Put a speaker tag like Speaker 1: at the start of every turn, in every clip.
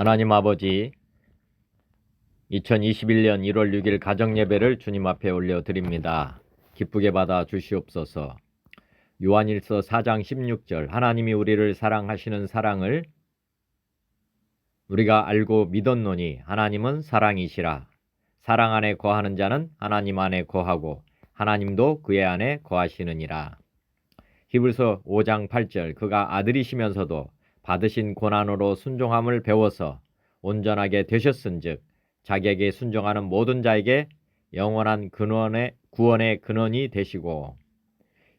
Speaker 1: 하나님 아버지, 2021년 1월 6일 가정예배를 주님 앞에 올려드립니다. 기쁘게 받아 주시옵소서. 요한일서 4장 16절, 하나님이 우리를 사랑하시는 사랑을 우리가 알고 믿었노니 하나님은 사랑이시라. 사랑 안에 거하는 자는 하나님 안에 거하고 하나님도 그의 안에 거하시느니라. 히브리서 5장 8절, 그가 아들이시면서도 받으신 고난으로 순종함을 배워서 온전하게 되셨은즉 자기에게 순종하는 모든 자에게 영원한 구원의 근원이 되시고.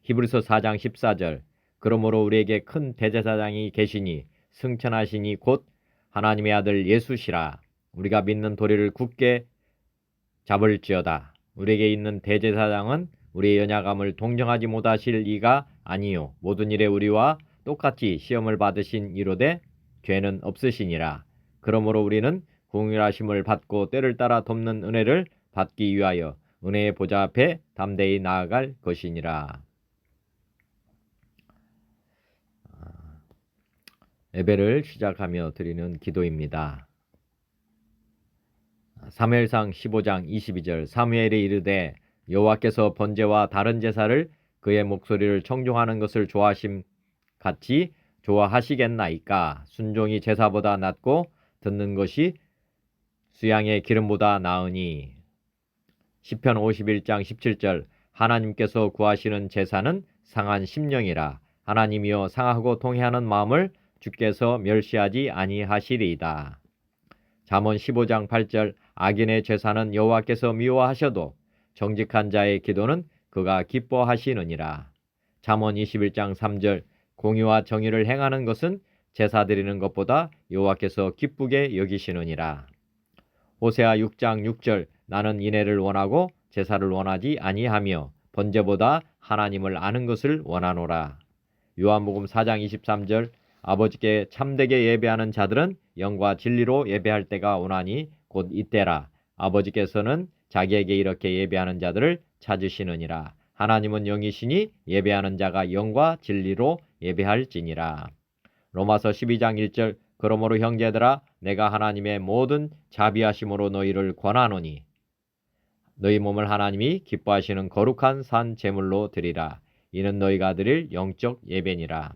Speaker 1: 히브리서 4장 14절, 그러므로 우리에게 큰 대제사장이 계시니 승천하시니 곧 하나님의 아들 예수시라. 우리가 믿는 도리를 굳게 잡을지어다. 우리에게 있는 대제사장은 우리의 연약함을 동정하지 못하실 이가 아니요 모든 일에 우리와 똑같이 시험을 받으신 이로되 죄는 없으시니라. 그러므로 우리는 공의하심을 받고 때를 따라 돕는 은혜를 받기 위하여 은혜의 보좌 앞에 담대히 나아갈 것이니라. 예배를 시작하며 드리는 기도입니다. 사무엘상 15장 22절, 사무엘이 이르되 여호와께서 번제와 다른 제사를 그의 목소리를 청종하는 것을 좋아하심 같이 좋아하시겠나이까. 순종이 제사보다 낫고 듣는 것이 수양의 기름보다 나으니. 시편 51장 17절, 하나님께서 구하시는 제사는 상한 심령이라. 하나님이여 상하고 통회하는 마음을 주께서 멸시하지 아니하시리이다. 잠언 15장 8절, 악인의 제사는 여호와께서 미워하셔도 정직한 자의 기도는 그가 기뻐하시느니라. 잠언 21장 3절, 공의와 정의를 행하는 것은 제사 드리는 것보다 여호와께서 기쁘게 여기시느니라. 호세아 6장 6절, 나는 인애를 원하고 제사를 원하지 아니하며 번제보다 하나님을 아는 것을 원하노라. 요한복음 4장 23절, 아버지께 참되게 예배하는 자들은 영과 진리로 예배할 때가 오나니 곧 이때라. 아버지께서는 자기에게 이렇게 예배하는 자들을 찾으시느니라. 하나님은 영이시니 예배하는 자가 영과 진리로 예배할지니라. 로마서 12장 1절, 그러므로 형제들아 내가 하나님의 모든 자비하심으로 너희를 권하노니 너희 몸을 하나님이 기뻐하시는 거룩한 산 제물로 드리라. 이는 너희가 드릴 영적 예배니라.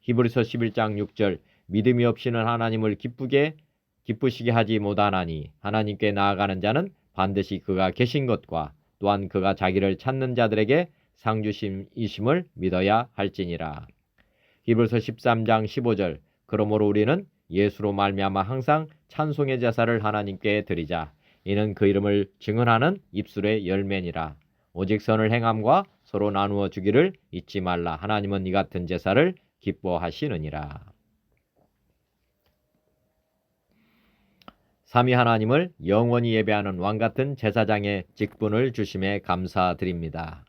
Speaker 1: 히브리서 11장 6절, 믿음이 없이는 하나님을 기쁘시게 하지 못하나니 하나님께 나아가는 자는 반드시 그가 계신 것과 또한 그가 자기를 찾는 자들에게 상주심이심을 믿어야 할지니라. 히브리서 13장 15절, 그러므로 우리는 예수로 말미암아 항상 찬송의 제사를 하나님께 드리자. 이는 그 이름을 증언하는 입술의 열매니라. 오직 선을 행함과 서로 나누어 주기를 잊지 말라. 하나님은 이 같은 제사를 기뻐하시느니라. 삼위 하나님을 영원히 예배하는 왕같은 제사장의 직분을 주심에 감사드립니다.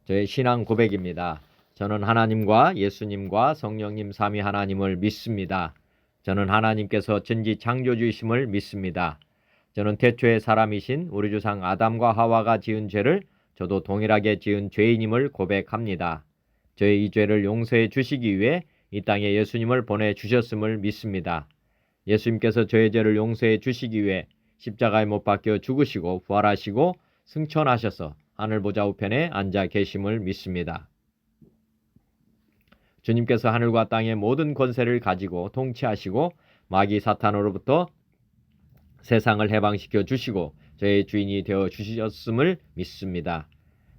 Speaker 1: 저의 신앙 고백입니다. 저는 하나님과 예수님과 성령님 삼위 하나님을 믿습니다. 저는 하나님께서 전지 창조주이심을 믿습니다. 저는 태초의 사람이신 우리 조상 아담과 하와가 지은 죄를 저도 동일하게 지은 죄인임을 고백합니다. 저의 이 죄를 용서해 주시기 위해 이 땅에 예수님을 보내주셨음을 믿습니다. 예수님께서 저의 죄를 용서해 주시기 위해 십자가에 못 박혀 죽으시고 부활하시고 승천하셔서 하늘 보좌 우편에 앉아 계심을 믿습니다. 주님께서 하늘과 땅의 모든 권세를 가지고 통치하시고 마귀 사탄으로부터 세상을 해방시켜 주시고 저의 주인이 되어 주셨음을 믿습니다.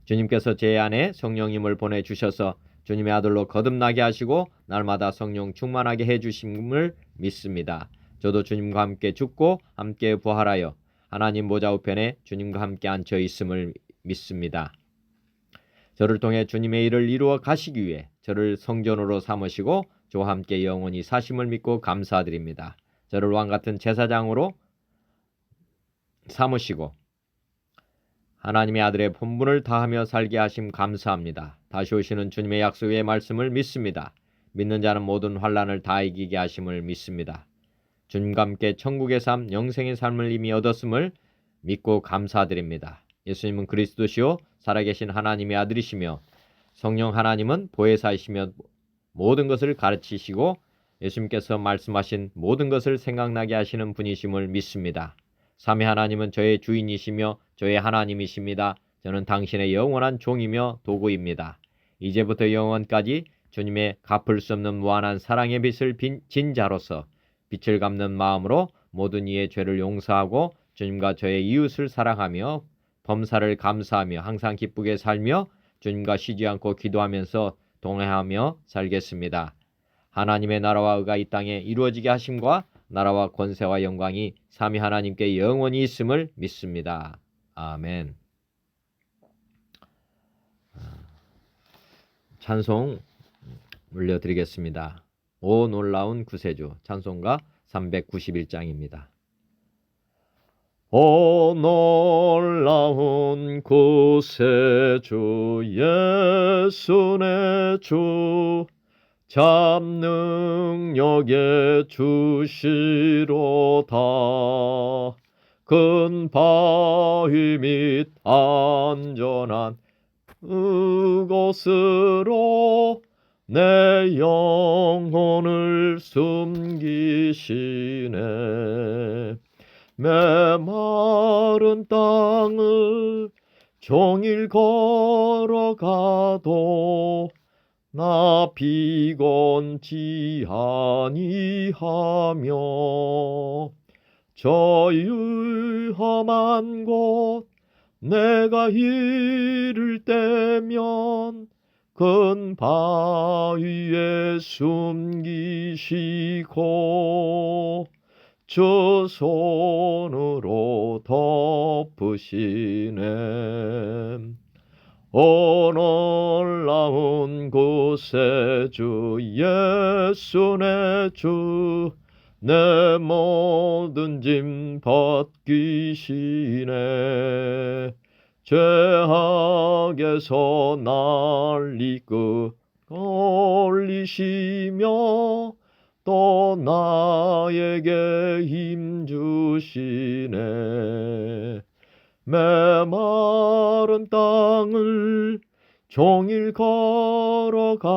Speaker 1: 주님께서 제 안에 성령님을 보내주셔서 주님의 아들로 거듭나게 하시고 날마다 성령 충만하게 해주심을 믿습니다. 저도 주님과 함께 죽고 함께 부활하여 하나님 보좌 우편에 주님과 함께 앉혀 있음을 믿습니다. 저를 통해 주님의 일을 이루어 가시기 위해 저를 성전으로 삼으시고 저와 함께 영원히 사심을 믿고 감사드립니다. 저를 왕같은 제사장으로 삼으시고 하나님의 아들의 본분을 다하며 살게 하심 감사합니다. 다시 오시는 주님의 약속의 말씀을 믿습니다. 믿는 자는 모든 환난을 다 이기게 하심을 믿습니다. 주님과 함께 천국의 삶, 영생의 삶을 이미 얻었음을 믿고 감사드립니다. 예수님은 그리스도시요 살아계신 하나님의 아들이시며 성령 하나님은 보혜사이시며 모든 것을 가르치시고 예수님께서 말씀하신 모든 것을 생각나게 하시는 분이심을 믿습니다. 삼위 하나님은 저의 주인이시며 저의 하나님이십니다. 저는 당신의 영원한 종이며 도구입니다. 이제부터 영원까지 주님의 갚을 수 없는 무한한 사랑의 빚을 진 자로서 빛을 갚는 마음으로 모든 이의 죄를 용서하고 주님과 저의 이웃을 사랑하며 범사를 감사하며 항상 기쁘게 살며 주님과 쉬지 않고 기도하면서 동행하며 살겠습니다. 하나님의 나라와 의가 이 땅에 이루어지게 하심과 나라와 권세와 영광이 삼위 하나님께 영원히 있음을 믿습니다. 아멘. 찬송 올려드리겠습니다. 오 놀라운 구세주, 찬송가 391장입니다. 오 놀라운 구세주 예수 내 주 참능력의 주시로다. 큰 바위 및 안전한 그곳으로 내 영혼을 숨기시네. 메마른 땅을 종일 걸어가도 나 피곤치 아니하며 저 위험한 곳 내가 이를 때면 큰 바위에 숨기시고 주 손으로 덮으시네. 오 놀라운 구세주 예수 내 주 내 모든 짐 벗기시네. 죄악에서 날 이끌어 올리시며 또 나에게 힘 주시네. 메마른 땅을 종일 걸어가도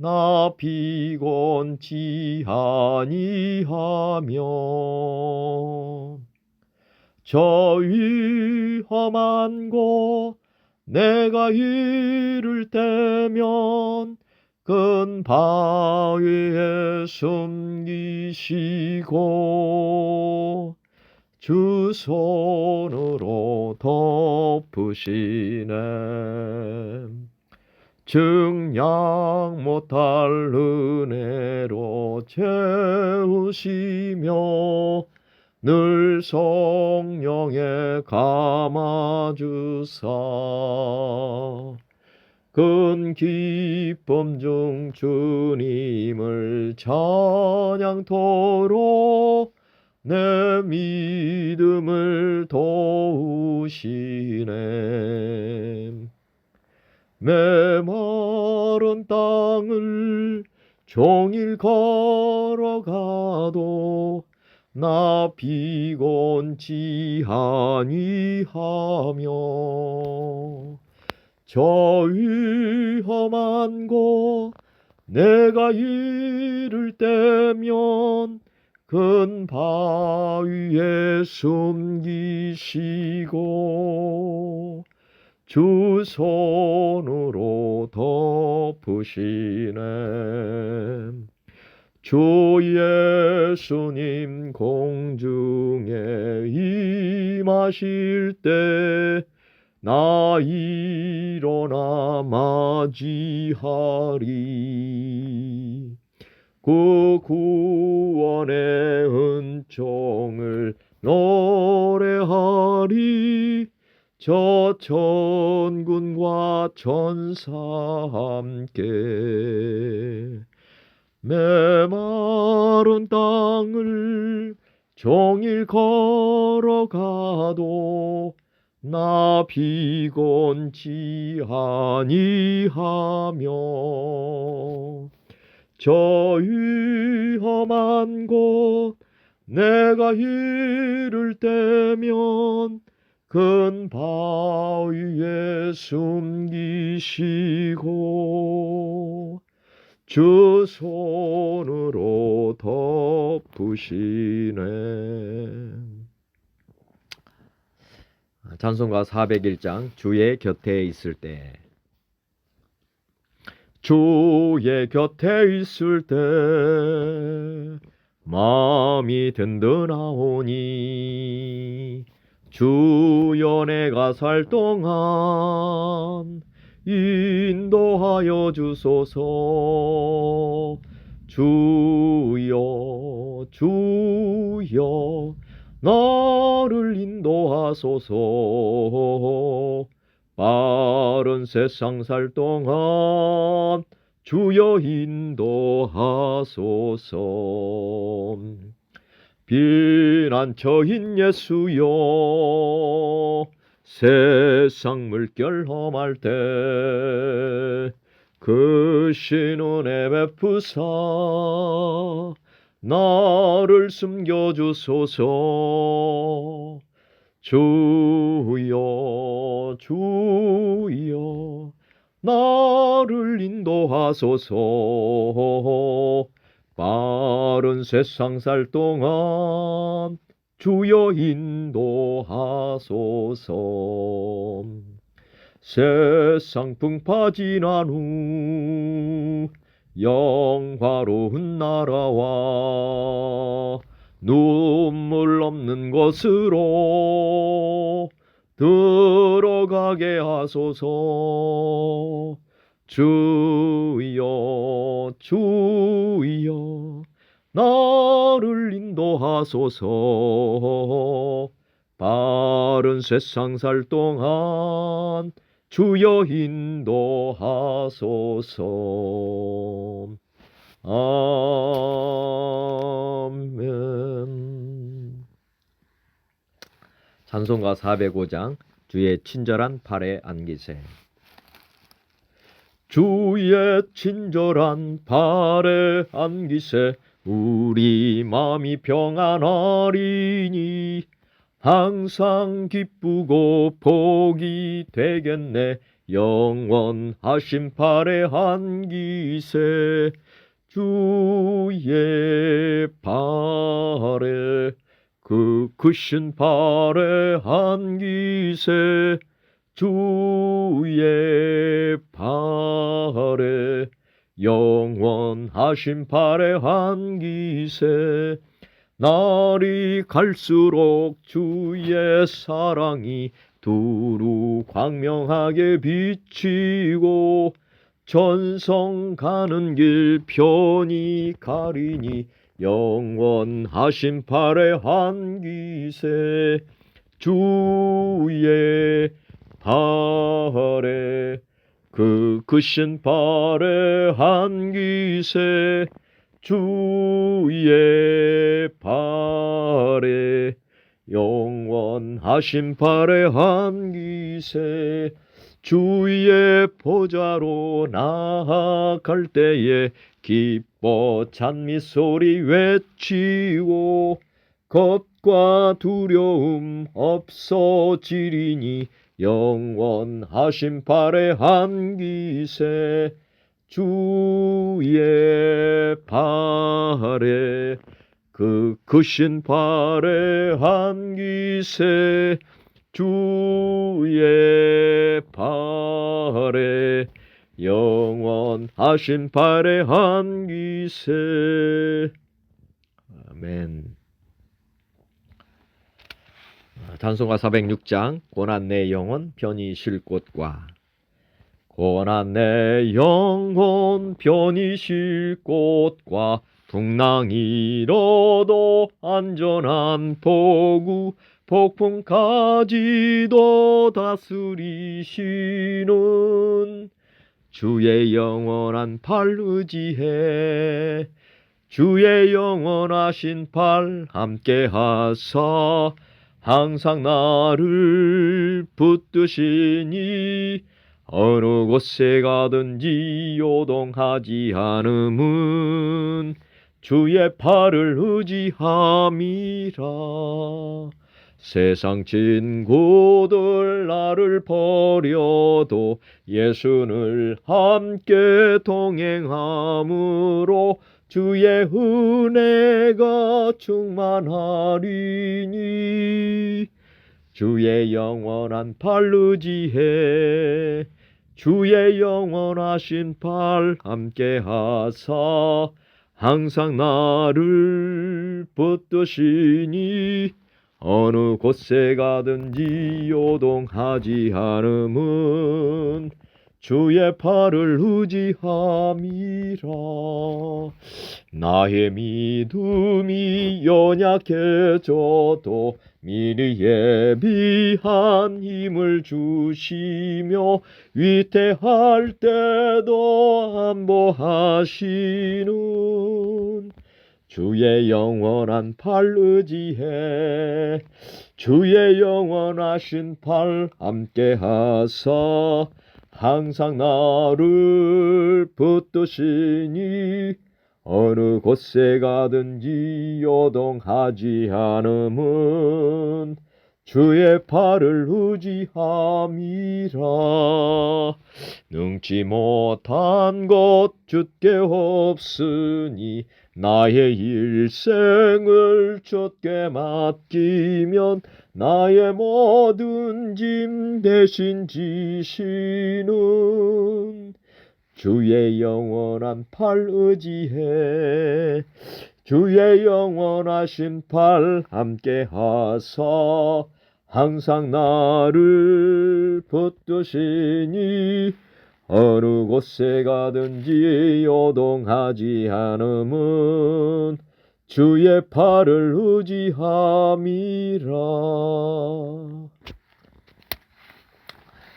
Speaker 1: 나 피곤치 아니하며 저 위험한 곳 내가 이를 때면 큰 바위에 숨기시고 주 손으로 덮으시네. 증량 못할 은혜로 채우시며 늘 성령에 감아주사 큰 기쁨 중 주님을 찬양토록 내 믿음을 도우시네. 메마른 땅을 종일 걸어가도 나 피곤치 아니하며 저 위험한 곳 내가 이를 때면 큰 바위에 숨기시고 주 손으로 덮으시네. 주 예수님 공중에 임하실 때 나 일어나 맞이하리. 그 구원의 은총을 노래하리. 저 천군과 천사 함께 메마른 땅을 종일 걸어가도 나 피곤치 아니하며 저 위험한 곳 내가 이를 때면 큰 바위에 숨기시고 주 손으로 덮으시네. 찬송가 401장 주의 곁에 있을 때. 주의 곁에 있을 때 마음이 든든하오니 주여 내가 살 동안 인도하여 주소서. 주여 주여 나를 인도하소서. 빠른 세상 살 동안 주여 인도하소서. 비난처인 예수여 세상 물결 험할 때 그 신은혜 베푸사 나를 숨겨주소서. 주여 주여 나를 인도하소서. 빠른 세상 살 동안 주여 인도하소서. 세상 풍파 지난 후 영화로운 나라와 눈물 없는 곳으로 들어가게 하소서. 주여 주여 나를 인도하소서. 바른 세상 살 동안 주여 인도하소서. 아멘. 찬송가 405장 주의 친절한 팔에 안기세. 주의 친절한 팔에 안기세 우리 마음이 평안하리니 항상 기쁘고 복이 되겠네. 영원하신 팔에 안기세. 주의 팔에 그 크신 팔에 안기세. 주의 팔에 영원하신 팔에 안기세. 날이 갈수록 주의 사랑이 두루 광명하게 비치고 전성 가는 길 편히 가리니 영원하신 팔에 안기세. 주의 팔에 그 크신 팔에 안기세. 주의 팔에 영원하신 팔에 안기세. 주의 보좌로 나아갈 때에 기뻐 찬미 소리 외치고 겁과 두려움 없어지리니 영원하신 팔에 안기세. 주의 팔에 그 크신 팔에 안기세. 주의 팔에 영원하신 팔에 안기세. 아멘. 찬송가 406장 고난 내 영혼 편히 쉴 곳과. 고난 내 영혼 편히 쉴 곳과 풍랑이로도 안전한 포구 폭풍까지도 다스리시는 주의 영원한 팔 의지해. 주의 영원하신 팔 함께하사 항상 나를 붙드시니 어느 곳에 가든지 요동하지 않음은 주의 팔을 의지함이라. 세상 친구들 나를 버려도 예수를 함께 동행함으로 주의 은혜가 충만하리니 주의 영원한 팔 의지해 주의 영원하신 팔 함께 하사 항상 나를 붙드시니 어느 곳에 가든지 요동하지 않음은 주의 팔을 의지함이라. 나의 믿음이 연약해져도 미리 예비한 힘을 주시며 위태할 때도 안보하시는 주의 영원한 팔 의지해 주의 영원하신 팔 함께 하사 항상 나를 붙드시니 어느 곳에 가든지 요동하지 않음은 주의 팔을 의지함이라. 능치 못한 것 주께 없으니 나의 일생을 주께 맡기면 나의 모든 짐 대신 지시는 주의 영원한 팔 의지해 주의 영원하신 팔 함께 하사 항상 나를 붙드시니 어느 곳에 가든지 요동하지 않음은 주의 팔을 의지함이라.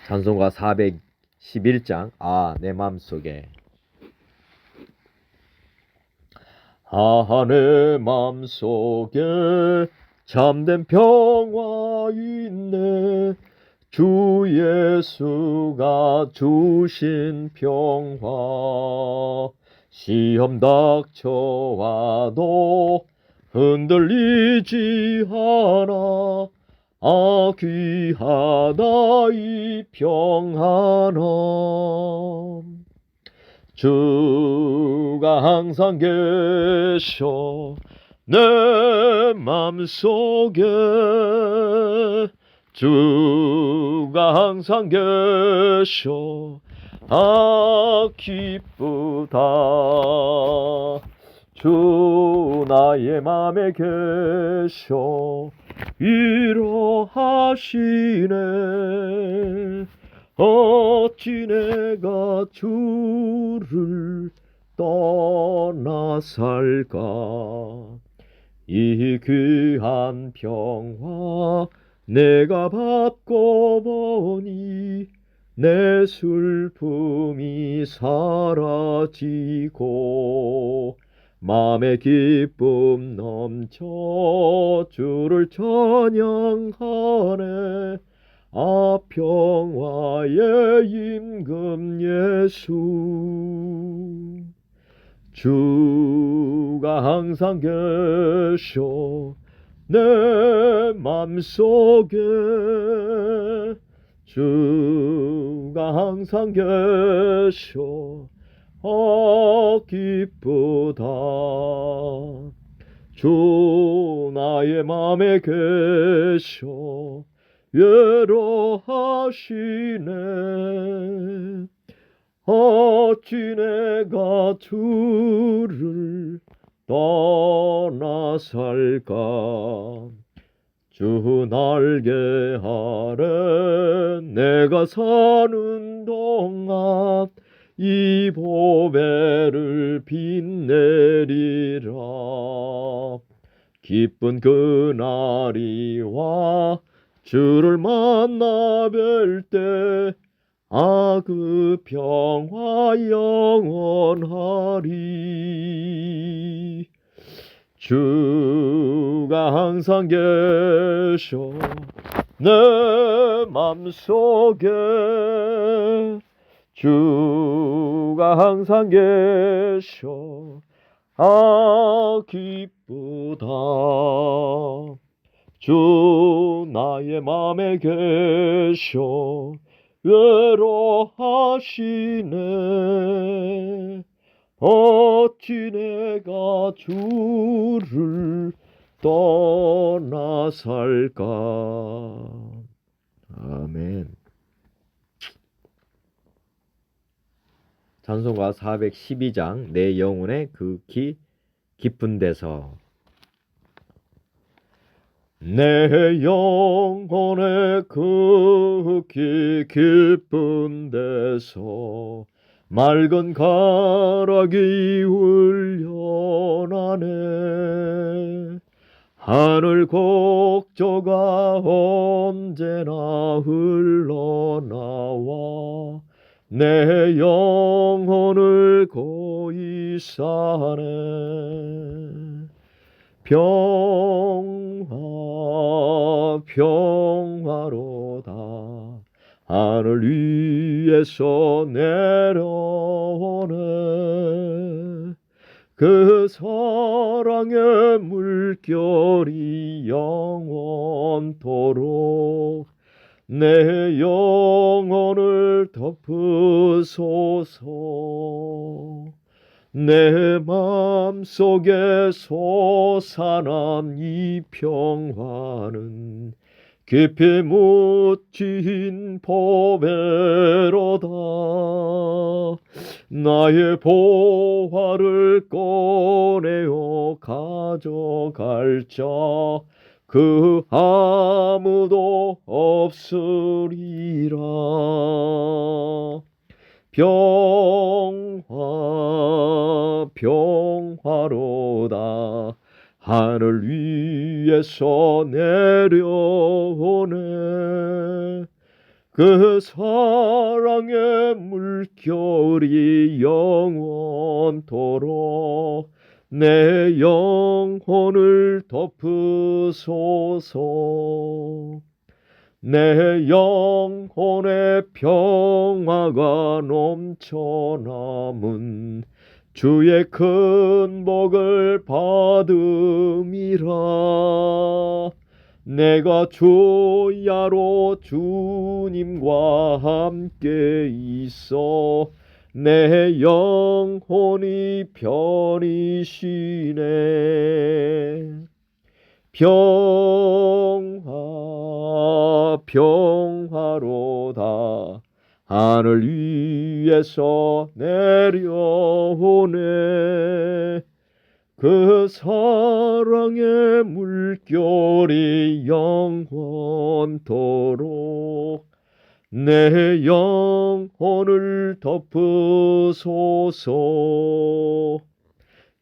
Speaker 1: 찬송가 411장 내 맘속에 내 맘속에 참된 평화 있네 주 예수가 주신 평화 시험 닥쳐와도 흔들리지 않아 귀하다 이 평안함 주가 항상 계셔 내 맘속에 주가 항상 계셔 기쁘다 주 나의 맘에 계셔 위로하시네 어찌 내가 주를 떠나 살까 이 귀한 평화 내가 받고 보니 내 슬픔이 사라지고 마음의 기쁨 넘쳐 주를 찬양하네 평화의 임금 예수 주가 항상 계셔 내 맘속에 주가 항상 계셔 기쁘다 주 나의 맘에 계셔 위로하시네 어찌 내가 주를 떠나 살까 주 날개 아래 내가 사는 동안 이 보배를 빛내리라 기쁜 그날이 와 주를 만나 뵐 때 그 평화 영원하리 주가 항상 계셔 내 맘속에 주가 항상 계셔 기쁘다 주 나의 맘에 계셔 외로하시네. 어찌 내가 주를 떠나 살까. 아멘. 찬송가 412장 내 영혼의 극히 깊은 데서. 내 영혼의 극히 깊은 데서 맑은 가락이 울려나네. 하늘 곡조가 언제나 흘러나와 내 영혼을 고이 사네. 평화로다 하늘 위에서 내려오네. 그 사랑의 물결이 영원토록 내 영혼을 덮으소서. 내 맘속에 솟아난 이 평화는 깊이 묻힌 보배로다. 나의 보화를 꺼내어 가져갈 자 그 아무도 없으리라. 평화로다 하늘 위에서 내려오네. 그 사랑의 물결이 영원토록 내 영혼을 덮으소서. 내 영혼의 평화가 넘쳐남은 주의 큰 복을 받음이라. 내가 주야로 주님과 함께 있어 내 영혼이 편히 쉬네. 평화로다 하늘 위에서 내려오네. 그 사랑의 물결이 영원토록 내 영혼을 덮으소서.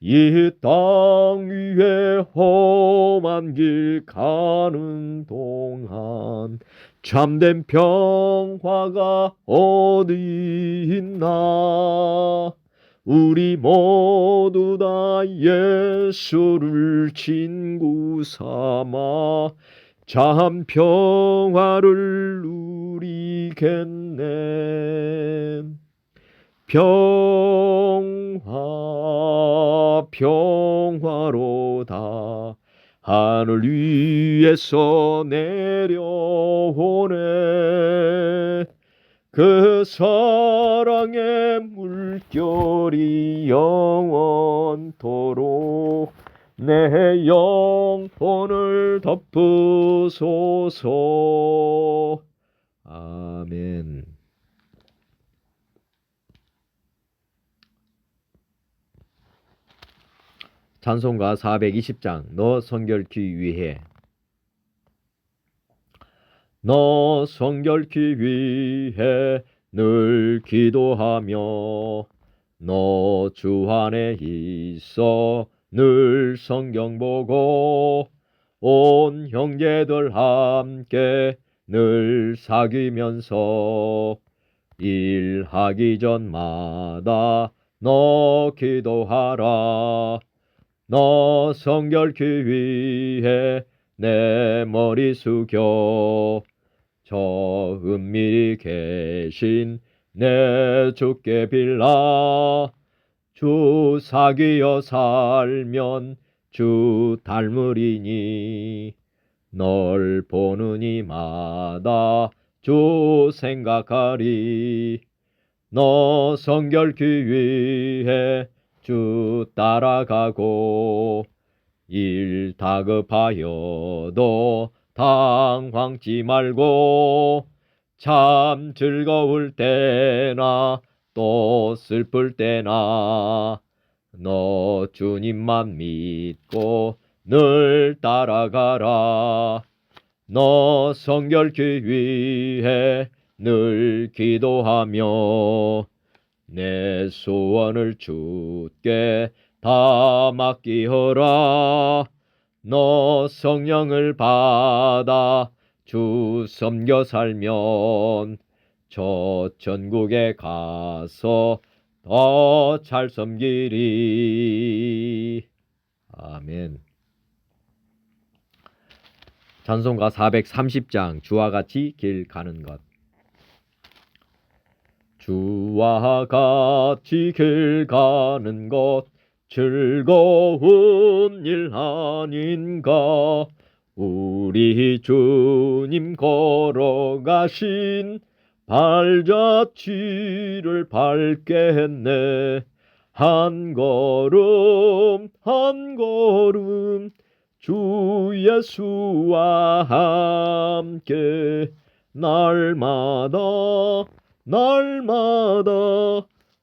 Speaker 1: 이 땅 위에 험한 길 가는 동안 참된 평화가 어디 있나. 우리 모두 다 예수를 친구 삼아 참 평화를 누리겠네. 평화로다 하늘 위에서 내려오네. 그 사랑의 물결이 영원토록 내 영혼을 덮으소서. 아멘. 찬송가 420장 너 성결케 위해. 너 성결케 위해 늘 기도하며 너 주 안에 있어 늘 성경 보고 온 형제들 함께 늘 사귀면서 일하기 전마다 너 기도하라. 너 성결케 위해 내 머리 숙여 저 은밀히 계신 내 주께 빌라. 주 사귀어 살면 주 닮으리니 널 보는 이마다 주 생각하리. 너 성결케 위해 주 따라가고 일 다급하여도 당황치 말고 참 즐거울 때나 또 슬플 때나 너 주님만 믿고 늘 따라가라. 너 성결케 위해 늘 기도하며 내 소원을 주께 다 맡기어라. 너 성령을 받아 주 섬겨 살면 저 천국에 가서 더 잘 섬기리. 아멘. 찬송가 430장 주와 같이 길 가는 것. 주와 같이 길 가는 것 즐거운 일 아닌가. 우리 주님 걸어가신 발자취를 밟겠네. 한 걸음 한 걸음 주 예수와 함께 날마다 날마다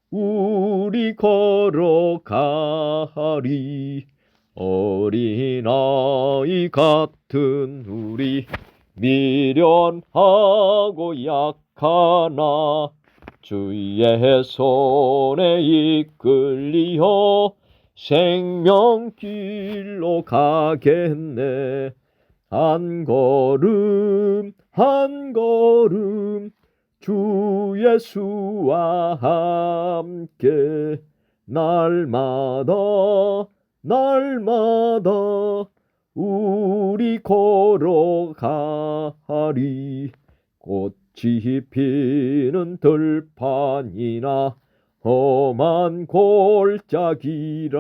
Speaker 1: 우리 걸어가리. 어린아이 같은 우리 미련하고 약하나 주의 손에 이끌리어 생명길로 가겠네. 한 걸음 한 걸음 주 예수와 함께 날마다 날마다 우리 걸어가리. 꽃이 피는 들판이나 험한 골짜기라도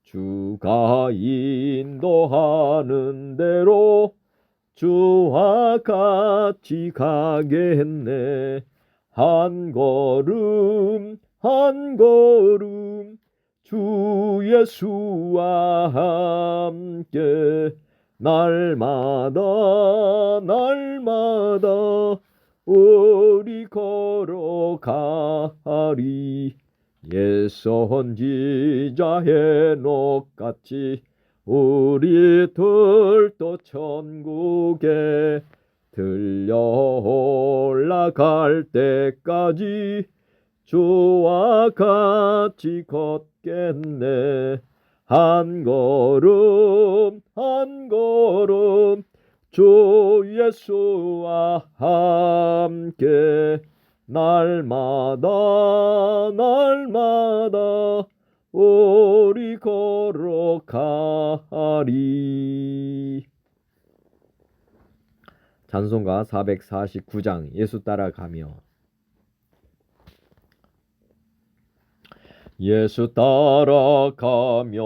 Speaker 1: 주가 인도하는 대로 주와 같이 가겠네. 한 걸음 한 걸음 주 예수와 함께 날마다 날마다 우리 걸어가리. 옛 선지자 헤녹같이 우리들도 천국에 들려 올라갈 때까지 주와 같이 걷겠네. 한 걸음 한 걸음 주 예수와 함께 날마다 날마다 우리 걸어가리. 찬송가 449장 예수 따라가며. 예수 따라가며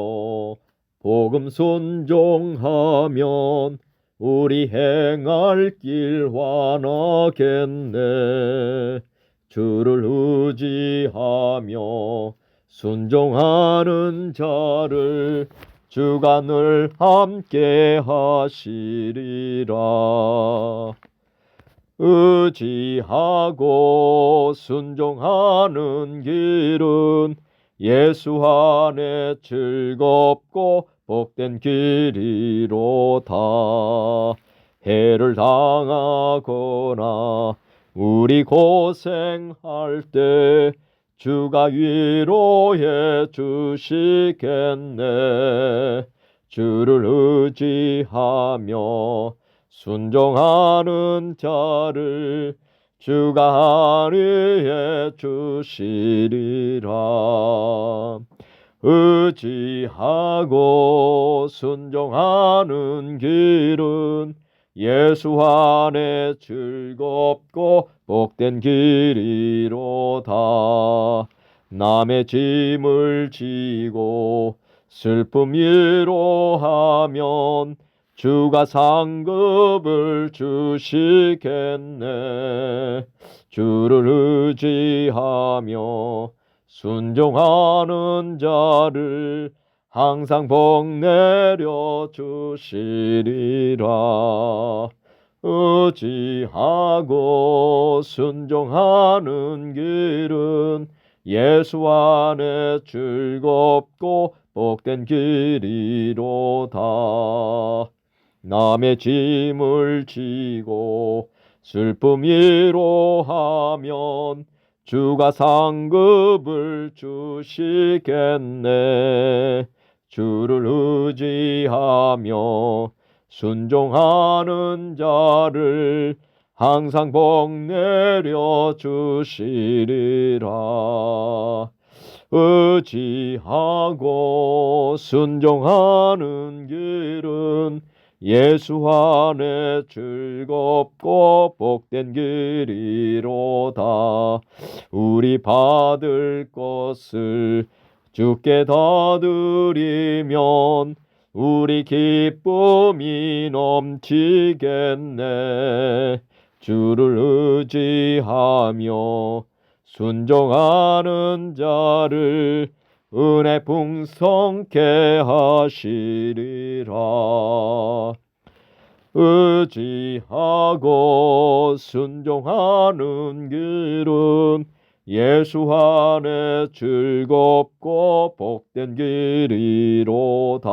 Speaker 1: 복음 순종하면 우리 행할 길 환하겠네. 주를 의지하며 순종하는 자를 주가 늘 함께 하시리라. 의지하고 순종하는 길은 예수 안에 즐겁고 복된 길이로다. 해를 당하거나 우리 고생할 때 주가 위로해 주시겠네. 주를 의지하며 순종하는 자를 주가 안위해 주시리라. 의지하고 순종하는 길은 예수 안에 즐겁고 복된 길이로다. 남의 짐을 지고 슬픔 위로하면 주가 상급을 주시겠네. 주를 의지하며 순종하는 자를 항상 복 내려 주시리라. 의지하고 순종하는 길은 예수 안에 즐겁고 복된 길이로다. 남의 짐을 지고 슬픔 위로하면 주가 상급을 주시겠네. 주를 의지하며 순종하는 자를 항상 복 내려 주시리라. 의지하고 순종하는 길은 예수 안에 즐겁고 복된 길이로다. 우리 받을 것을 주께 다 드리면 우리 기쁨이 넘치겠네. 주를 의지하며 순종하는 자를 은혜 풍성케 하시리라. 의지하고 순종하는 길은 예수 안에 즐겁고 복된 길이로다.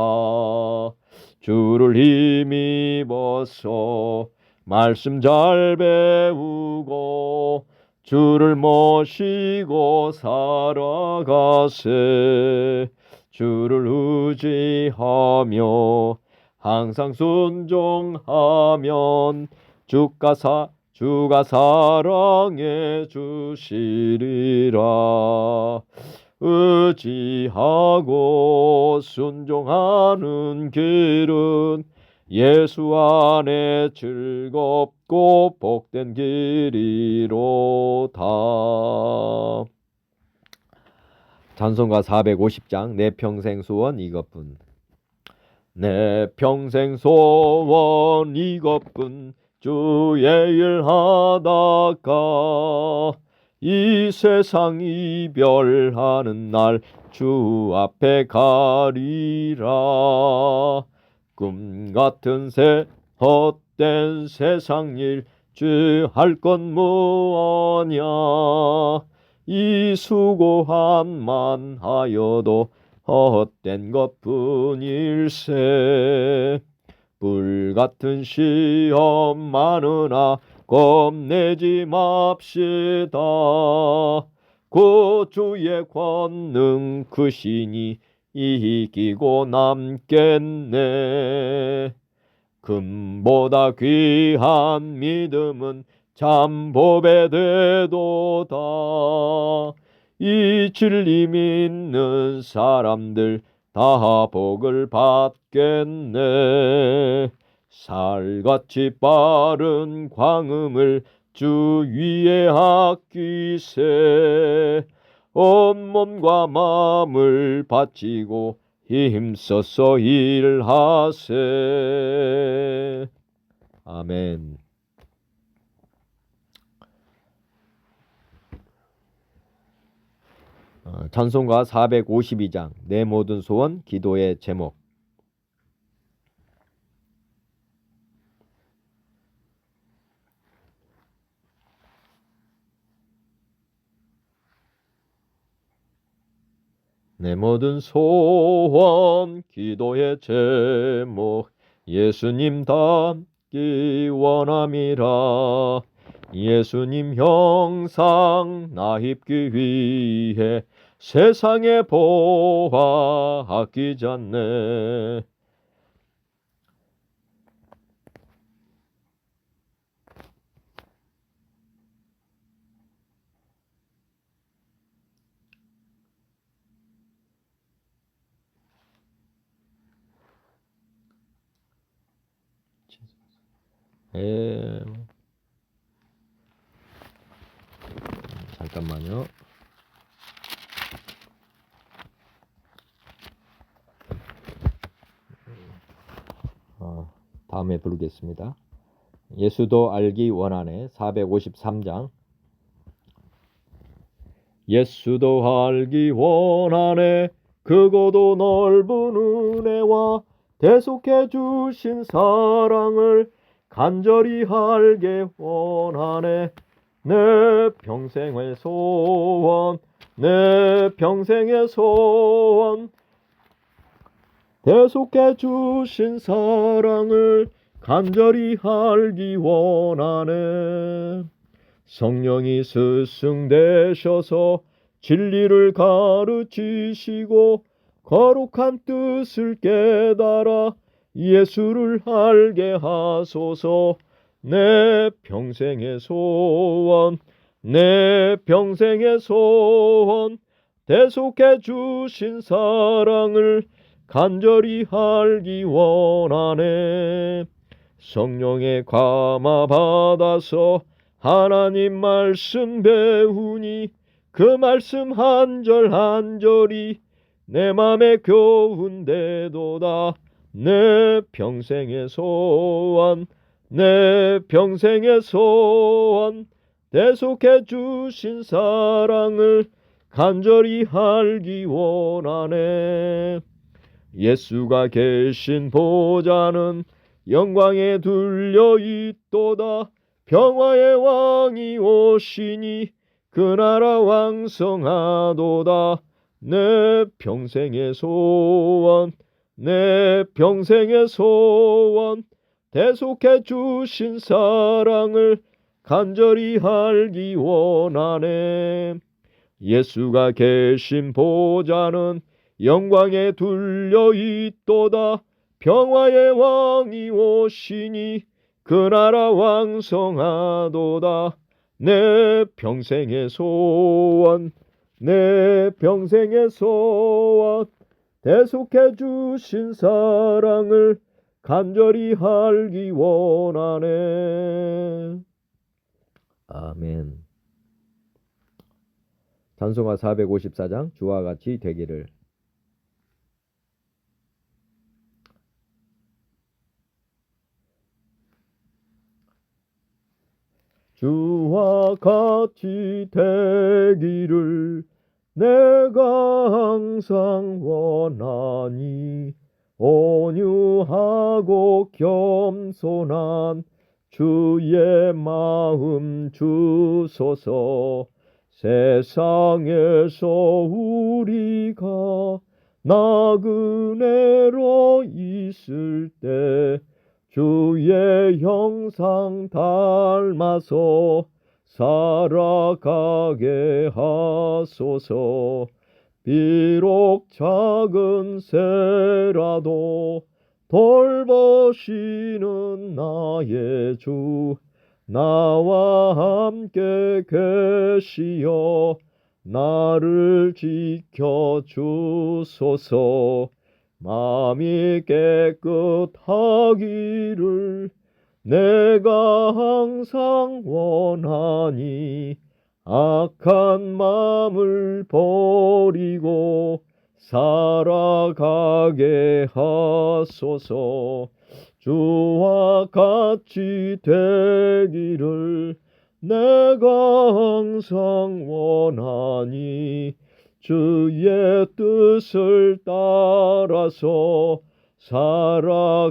Speaker 1: 주를 힘입어서 말씀 잘 배우고 주를 모시고 살아가세. 주를 의지하며 항상 순종하면 주가 사랑해 주시리라. 의지하고 순종하는 길은 예수 안에 즐겁고 복된 길이로다. 찬송가 450장 내 평생 소원 이것뿐. 내 평생 소원 이것뿐. 주의 일 하다가 이 세상 이별하는 날 주 앞에 가리라. 꿈 같은 헛된 세상 일 주 할 건 뭐하냐. 이 수고함만 하여도 헛된 것뿐일세. 불같은 시험 많으나 겁내지 맙시다. 그 주의 권능 크시니 이기고 남겠네. 금보다 귀한 믿음은 참 보배 되도다. 이 진리 믿는 사람들 다 복을 받겠네. 살같이 빠른 광음을 주 위에 아끼세. 온몸과 마음을 바치고 힘써서 일하세. 아멘. 찬송가 452장 내 모든 소원 기도의 제목. 내 모든 소원 기도의 제목. 예수님 닮기 원함이라. 예수님 형상 나 입기 위해 세상의 보화 아끼지 않네. 잠깐만요. 다음에 부르겠습니다. 예수도 알기 원하네 453장. 예수도 알기 원하네 크고도 넓은 은혜와 대속해 주신 사랑을 간절히 알게 원하네. 내 평생의 소원, 내 평생의 소원, 대속해 주신 사랑을 간절히 알기 원하네. 성령이 스승되셔서 진리를 가르치시고 거룩한 뜻을 깨달아 예수를 알게 하소서. 내 평생의 소원, 내 평생의 소원, 대속해 주신 사랑을 간절히 알기 원하네. 성령의 감화 받아서 하나님 말씀 배우니 그 말씀 한 절 한 절이 내 맘에 겨운대도다. 내 평생의 소원, 내 평생의 소원, 대속해 주신 사랑을 간절히 알기 원하네. 예수가 계신 보좌는 영광에 둘려 있도다. 평화의 왕이 오시니 그 나라 왕성하도다. 내 평생의 소원, 내 평생의 소원, 대속해 주신 사랑을 간절히 알기 원하네. 예수가 계신 보좌는 영광에 둘려 있도다. 평화의 왕이 오시니 그 나라 왕성하도다. 내 평생의 소원, 내 평생의 소원, 대속해 주신 사랑을 간절히 알기 원하네. 아멘. 찬송가 454장 주와 같이 되기를. 주와 같이 되기를 내가 항상 원하니 온유하고 겸손한 주의 마음 주소서. 세상에서 우리가 나그네로 있을 때 주의 형상 닮아서 살아가게 하소서. 비록 작은 새라도 돌보시는 나의 주 나와 함께 계시어 나를 지켜주소서. 마음이 깨끗하기를 내가 항상 원하니 악한 마음을 버리고 살아가게 하소서. 주와 같이 되기를 내가 항상 원하니 주의 뜻을 따라서 살아가게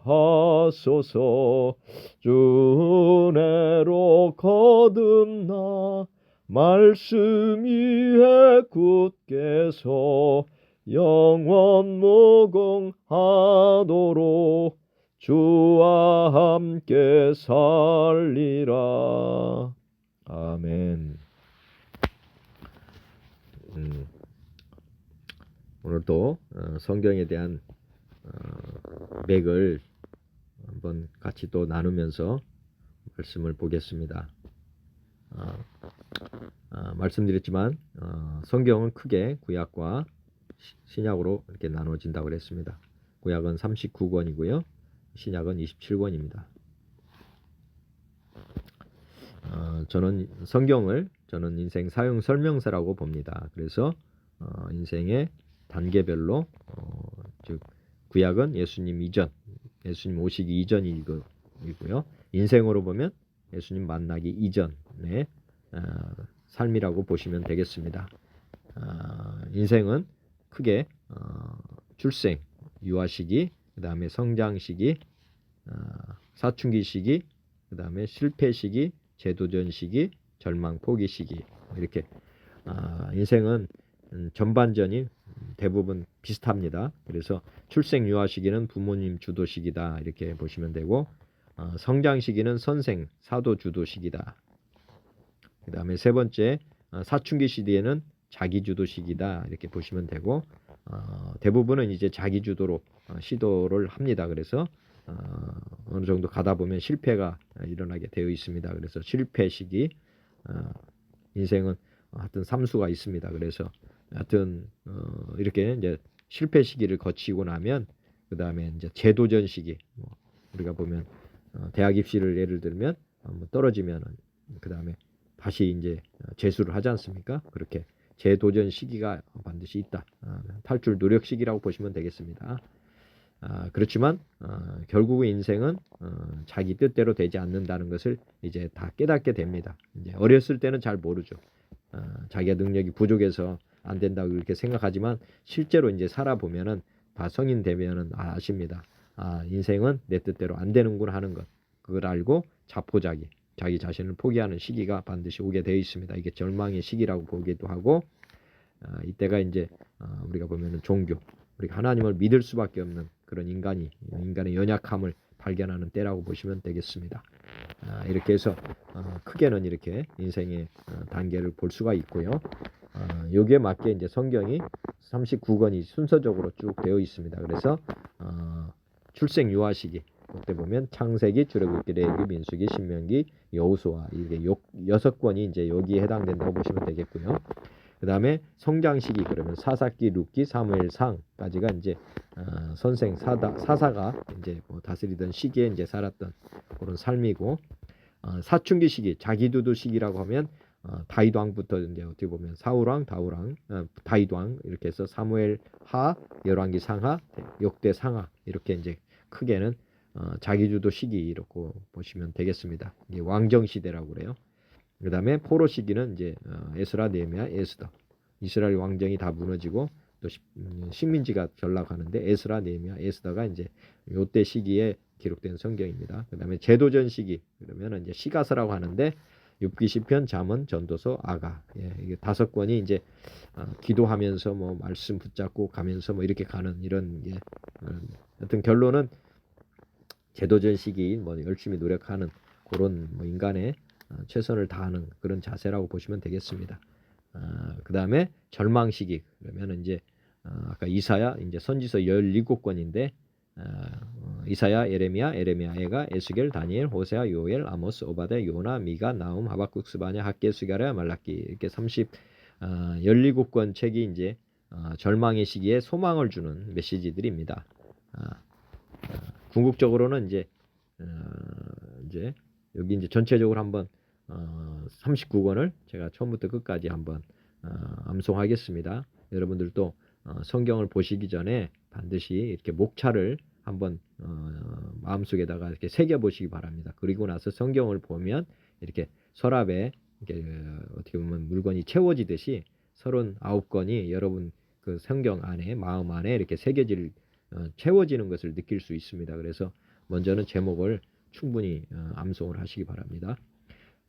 Speaker 1: 하소서. 주 은혜로 거듭나 말씀 위에 굳게 서 영원 무궁하도록 주와 함께 살리라. 아멘. 오늘도 성경에 대한 맥을 한번 같이 또 나누면서 말씀을 보겠습니다. 말씀드렸지만 성경은 크게 구약과 신약으로 이렇게 나눠진다고 그랬습니다. 구약은 39권이고요. 신약은 27권입니다. 저는 성경을 인생 사용 설명서라고 봅니다. 그래서 인생의 단계별로 즉 구약은 예수님 이전, 예수님 오시기 이전이고요. 인생으로 보면 예수님 만나기 이전의 삶이라고 보시면 되겠습니다. 인생은 크게 출생, 유아 시기, 그 다음에 성장 시기, 사춘기 시기, 그 다음에 실패 시기, 재도전 시기, 절망 포기 시기, 이렇게 인생은 전반전이 대부분 비슷합니다. 그래서 출생 유아 시기는 부모님 주도 시기다 이렇게 보시면 되고, 성장 시기는 선생 사도 주도 시기다. 그 다음에 세 번째 사춘기 시기에는 자기 주도 시기다 이렇게 보시면 되고, 대부분은 이제 자기 주도로 시도를 합니다. 그래서 어느 정도 가다 보면 실패가 일어나게 되어 있습니다. 그래서 실패 시기, 인생은 하여튼 삼수가 있습니다. 그래서 하여튼 이렇게 이제 실패 시기를 거치고 나면 그 다음에 이제 재도전 시기, 우리가 보면 대학 입시를 예를 들면 떨어지면은 그 다음에 다시 이제 재수를 하지 않습니까? 그렇게 재도전 시기가 반드시 있다. 탈출 노력 시기라고 보시면 되겠습니다. 그렇지만 결국의 인생은 자기 뜻대로 되지 않는다는 것을 이제 다 깨닫게 됩니다. 이제 어렸을 때는 잘 모르죠. 자기가 능력이 부족해서 안 된다고 이렇게 생각하지만 실제로 이제 살아보면은 다 성인 되면은 아십니다. 인생은 내 뜻대로 안 되는구나 하는 것. 그걸 알고 자포자기, 자기 자신을 포기하는 시기가 반드시 오게 되어 있습니다. 이게 절망의 시기라고 보기도 하고, 이때가 이제 우리가 보면은 종교, 우리가 하나님을 믿을 수밖에 없는 그런 인간의 연약함을 발견하는 때라고 보시면 되겠습니다. 이렇게 해서 크게는 이렇게 인생의 단계를 볼 수가 있고요. 여기에 맞게 이제 성경이 39권이 순서적으로 쭉 되어 있습니다. 그래서 출생 유아 시기, 그때 보면 창세기, 출애굽기, 레위기, 민수기, 신명기, 여호수아, 이게 6권이 이제 여기에 해당된다고 보시면 되겠고요. 그 다음에 성장 시기, 그러면 사사기, 룻기, 사무엘상까지가 이제 선생 사사가 이제 다스리던 시기에 이제 살았던 그런 삶이고, 사춘기 시기, 자기두도 시기라고 하면 다윗 왕부터 이제 어떻게 보면 사울 왕, 다윗 왕 이렇게 해서 사무엘 하, 열왕기 상하, 역대 상하 이렇게 이제 크게는 자기주도 시기 이렇게 보시면 되겠습니다. 이게 왕정 시대라고 그래요. 그 다음에 포로 시기는 이제 에스라, 느헤미야, 에스더, 이스라엘 왕정이 다 무너지고 또 식민지가 전락하는데 에스라, 느헤미야, 에스더가 이제 요때 시기에 기록된 성경입니다. 그 다음에 제도전 시기, 그러면 이제 시가서라고 하는데 욥기, 시편, 잠언, 전도서, 아가, 이게 5권이 이제 기도하면서 뭐 말씀 붙잡고 가면서 뭐 이렇게 가는 이런 하여튼 결론은 제도전 시기인 뭐 열심히 노력하는 그런 뭐 인간의 최선을 다하는 그런 자세라고 보시면 되겠습니다. 그 다음에 절망 시기, 그러면 이제 아까 이사야 이제 선지서 17권인데 이사야, 에레미야, 에스겔, 다니엘, 호세아, 요엘, 아모스, 오바데, 요나, 미가, 나움, 하박국, 스바냐, 학개, 스가랴, 말라기 이렇게 17권 책이 이제 절망의 시기에 소망을 주는 메시지들입니다. 궁극적으로는 이제 여기 이제 전체적으로 한번 39권을 제가 처음부터 끝까지 한번 암송하겠습니다. 여러분들도 성경을 보시기 전에 반드시 이렇게 목차를 한번 마음속에다가 이렇게 새겨 보시기 바랍니다. 그리고 나서 성경을 보면 이렇게 서랍에 이렇게 어떻게 보면 물건이 채워지듯이 39권이 여러분 그 성경 안에, 마음 안에 이렇게 채워지는 것을 느낄 수 있습니다. 그래서 먼저는 제목을 충분히 암송을 하시기 바랍니다.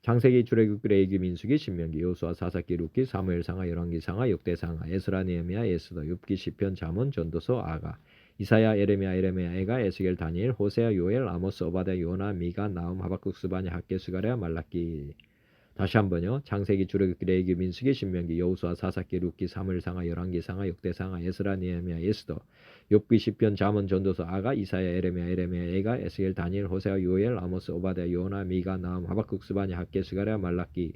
Speaker 1: 창세기, 출애굽기, 레위기, 민수기, 신명기, 여호수아, 사사기, 룻기, 사무엘상하, 열왕기상하, 역대상하, 에스라, 느헤미야, 에스더, 욥기, 시편, 잠언, 전도서, 아가, 이사야, 에레미야, 에가, 에스겔, 다니엘, 호세아, 요엘, 아모스, 오바댜, 요나, 미가, 나움, 하박국, 스바냐, 학개, 스가랴, 말라기. 다시 한번요. 창세기, 출애굽기, 레위기, 민수기, 신명기, 여호수아, 사사기, 룻기, 사무엘상하, 열왕기상하, 역대상하, 에스라, 느헤미야, 에스더, 욥기, 시편, 잠언, 전도서, 아가, 이사야, 에레미야, 에가, 에스겔, 다니엘, 호세아, 요엘, 아모스, 오바댜, 요나, 미가, 나움, 하박국, 스바냐, 학개, 스가랴, 말라기.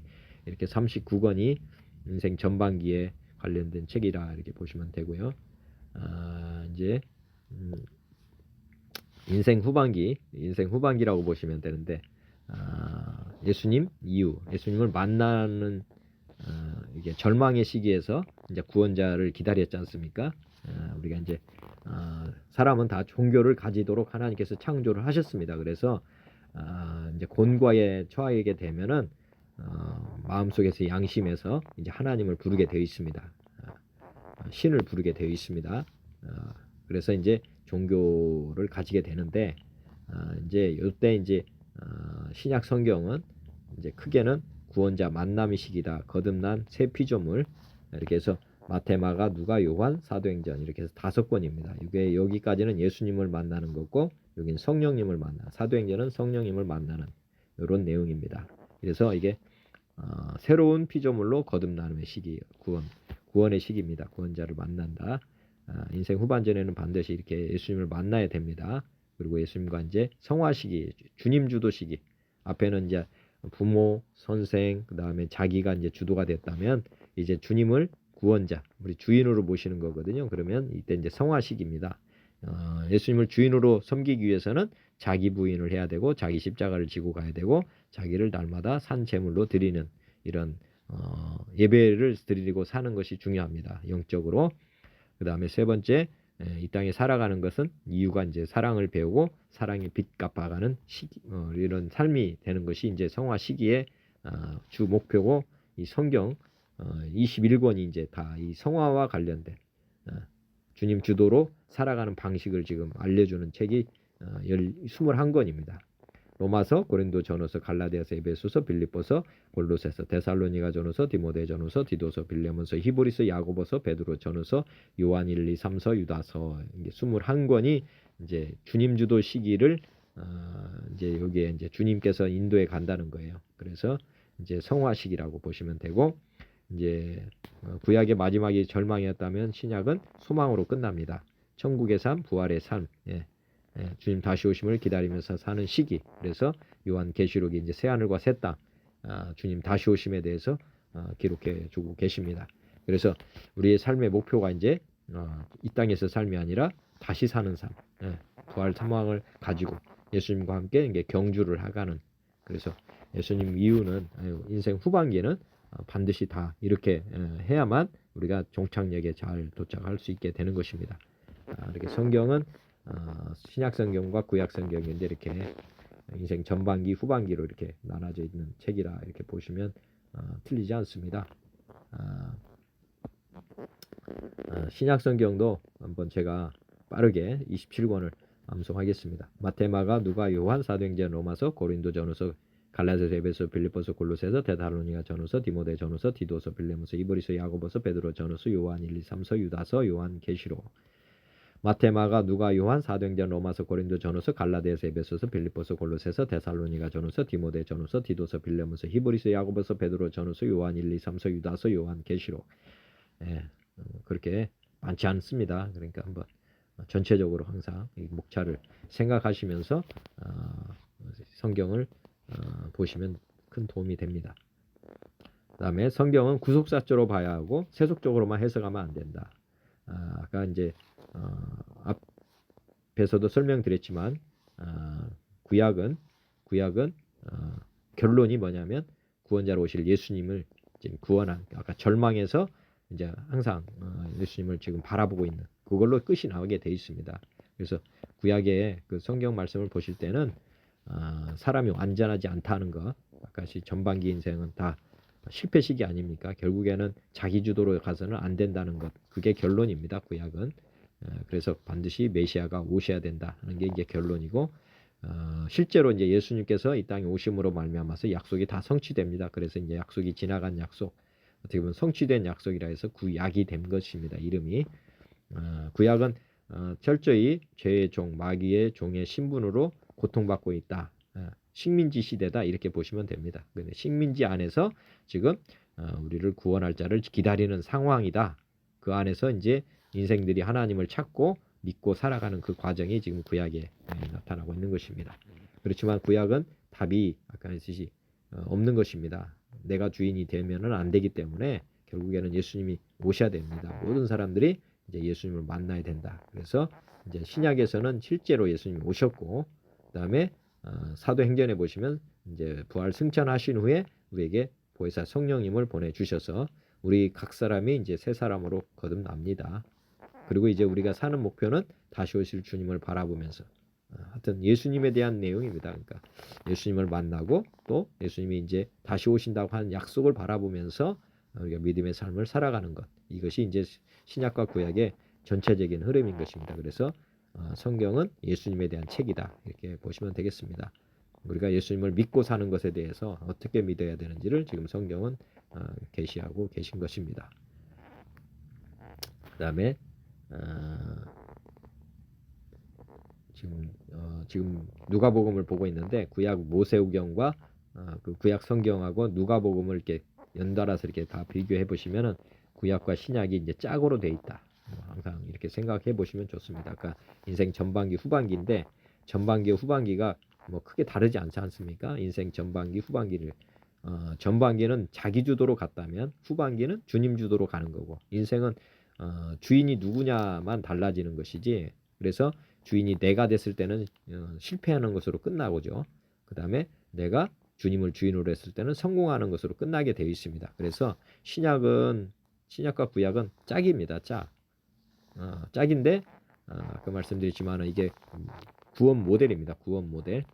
Speaker 1: 이렇게 39권이 인생 전반기에 관련된 책이라 이렇게 보시면 되고요. 이제 인생 후반기라고 보시면 되는데, 예수님 이후, 예수님을 만나는 이게 절망의 시기에서 이제 구원자를 기다렸지 않습니까? 우리가 이제 사람은 다 종교를 가지도록 하나님께서 창조를 하셨습니다. 그래서 이제 곤과에 처하게 되면은 마음속에서 양심에서 이제 하나님을 부르게 되어 있습니다. 신을 부르게 되어 있습니다. 그래서 이제 종교를 가지게 되는데 이제 이때 이제 신약 성경은 이제 크게는 구원자 만남의 시기다, 거듭난 새 피조물, 이렇게 해서 마태, 마가, 누가, 요한, 사도행전 이렇게 해서 5권입니다. 이게 여기까지는 예수님을 만나는 거고, 여기는 성령님을 사도행전은 성령님을 만나는 이런 내용입니다. 그래서 이게 새로운 피조물로 거듭나는 시기, 구원의 시기입니다. 구원자를 만난다. 인생 후반전에는 반드시 이렇게 예수님을 만나야 됩니다. 그리고 예수님과 이제 성화 시기, 주님 주도 시기. 앞에는 이제 부모, 선생, 그 다음에 자기가 이제 주도가 됐다면 이제 주님을 구원자, 우리 주인으로 모시는 거거든요. 그러면 이때 이제 성화 시기입니다. 예수님을 주인으로 섬기기 위해서는 자기 부인을 해야 되고, 자기 십자가를 지고 가야 되고, 자기를 날마다 산 제물로 드리는 이런 예배를 드리고 사는 것이 중요합니다. 영적으로. 그 다음에 세 번째, 이 땅에 살아가는 것은 이유가 이제 사랑을 배우고 사랑의 빛 갚아가는 시기, 이런 삶이 되는 것이 이제 성화 시기의 주 목표고, 이 성경 21권이 이제 다 이 성화와 관련된 주님 주도로 살아가는 방식을 지금 알려주는 책이 21권입니다. 로마서, 고린도 전후서, 갈라디아서, 에베소서, 빌립보서, 골로새서, 데살로니가 전후서, 디모데 전후서, 디도서, 빌레몬서, 히브리서, 야고보서, 베드로 전후서, 요한 1, 2, 3서, 유다서, 이게 21권이 이제 주님 주도 시기를 이제 여기에 이제 주님께서 인도해 간다는 거예요. 그래서 이제 성화 시기라고 보시면 되고, 이제 구약의 마지막이 절망이었다면 신약은 소망으로 끝납니다. 천국의 삶, 부활의 삶, 주님 다시 오심을 기다리면서 사는 시기. 그래서 요한계시록이 이제 새 하늘과 새 땅, 주님 다시 오심에 대해서 기록해 주고 계십니다. 그래서 우리의 삶의 목표가 이제 이 땅에서 삶이 아니라 다시 사는 삶, 부활 사망을 가지고 예수님과 함께 이제 경주를 하가는. 그래서 예수님 이후는 인생 후반기에는 반드시 다 이렇게 해야만 우리가 종착역에 잘 도착할 수 있게 되는 것입니다. 이렇게 성경은 신약 성경과 구약 성경인데 이렇게 인생 전반기, 후반기로 이렇게 나눠져 있는 책이라 이렇게 보시면 틀리지 않습니다. 신약 성경도 한번 제가 빠르게 27권을 암송하겠습니다. 마태, 마가, 누가, 요한, 사도행전, 로마서, 고린도 전후서, 갈라디아서, 에베소, 빌립보서, 골로새서, 데살로니가 전후서, 디모데 전후서, 디도서, 빌레몬서, 히브리서, 야고보서, 베드로 전후서, 요한 1, 2, 3서, 유다서, 요한 계시록. 마태, 마가, 누가, 요한, 사도행전, 로마서, 고린도 전후서, 갈라디아서, 에베소서, 빌립보서, 골로새서, 데살로니가 전후서, 디모데 전후서, 디도서, 빌레몬서, 히브리서, 야고보서, 베드로 전후서, 요한 1, 2, 3서, 유다서, 요한 계시록. 그렇게 많지 않습니다. 그러니까 한번 전체적으로 항상 이 목차를 생각하시면서 성경을 보시면 큰 도움이 됩니다. 그 다음에 성경은 구속사적으로 봐야 하고 세속적으로만 해석하면 안 된다. 아까 이제 앞에서도 설명드렸지만 구약은 결론이 뭐냐면 구원자로 오실 예수님을 지금 구원한, 아까 절망에서 이제 항상 예수님을 지금 바라보고 있는 그걸로 끝이 나오게 돼 있습니다. 그래서 구약의 그 성경 말씀을 보실 때는 사람이 완전하지 않다는 것, 아까 전반기 인생은 다 실패식이 아닙니까? 결국에는 자기 주도로 가서는 안 된다는 것, 그게 결론입니다. 구약은. 그래서 반드시 메시아가 오셔야 된다 하는 게 이제 결론이고, 실제로 이제 예수님께서 이 땅에 오심으로 말미암아서 약속이 다 성취됩니다. 그래서 이제 약속이 지나간 약속, 어떻게 보면 성취된 약속이라 해서 구약이 된 것입니다. 이름이. 구약은 철저히 죄의 종, 마귀의 종의 신분으로 고통받고 있다. 식민지 시대다 이렇게 보시면 됩니다. 근데 식민지 안에서 지금 우리를 구원할 자를 기다리는 상황이다. 그 안에서 이제 인생들이 하나님을 찾고 믿고 살아가는 그 과정이 지금 구약에 나타나고 있는 것입니다. 그렇지만 구약은 답이 아까 했듯이 없는 것입니다. 내가 주인이 되면은 안 되기 때문에 결국에는 예수님이 오셔야 됩니다. 모든 사람들이 이제 예수님을 만나야 된다. 그래서 이제 신약에서는 실제로 예수님이 오셨고, 그다음에 사도행전에 보시면 이제 부활 승천하신 후에 우리에게 보혜사 성령님을 보내 주셔서 우리 각 사람이 이제 새 사람으로 거듭납니다. 그리고 이제 우리가 사는 목표는 다시 오실 주님을 바라보면서 하여튼 예수님에 대한 내용입니다. 그러니까 예수님을 만나고 또 예수님이 이제 다시 오신다고 하는 약속을 바라보면서 우리가 믿음의 삶을 살아가는 것. 이것이 이제 신약과 구약의 전체적인 흐름인 것입니다. 그래서 성경은 예수님에 대한 책이다. 이렇게 보시면 되겠습니다. 우리가 예수님을 믿고 사는 것에 대해서 어떻게 믿어야 되는지를 지금 성경은 계시하고 계신 것입니다. 그 다음에 지금 누가복음을 보고 있는데 구약 모세오경과 그 구약 성경하고 누가복음을 이렇게 연달아서 이렇게 다 비교해 보시면은 구약과 신약이 이제 짝으로 돼 있다. 항상 이렇게 생각해 보시면 좋습니다. 아까 인생 전반기 후반기인데 전반기 후반기가 뭐 크게 다르지 않지 않습니까? 인생 전반기 후반기를 전반기는 자기 주도로 갔다면 후반기는 주님 주도로 가는 거고 인생은 주인이 누구냐만 달라지는 것이지. 그래서 주인이 내가 됐을 때는 실패하는 것으로 끝나고죠. 그 다음에 내가 주님을 주인으로 했을 때는 성공하는 것으로 끝나게 되어 있습니다. 그래서 신약과 구약은 짝입니다. 짝. 짝인데 아까 말씀드렸지만 이게 구원 모델입니다. 구원 모델.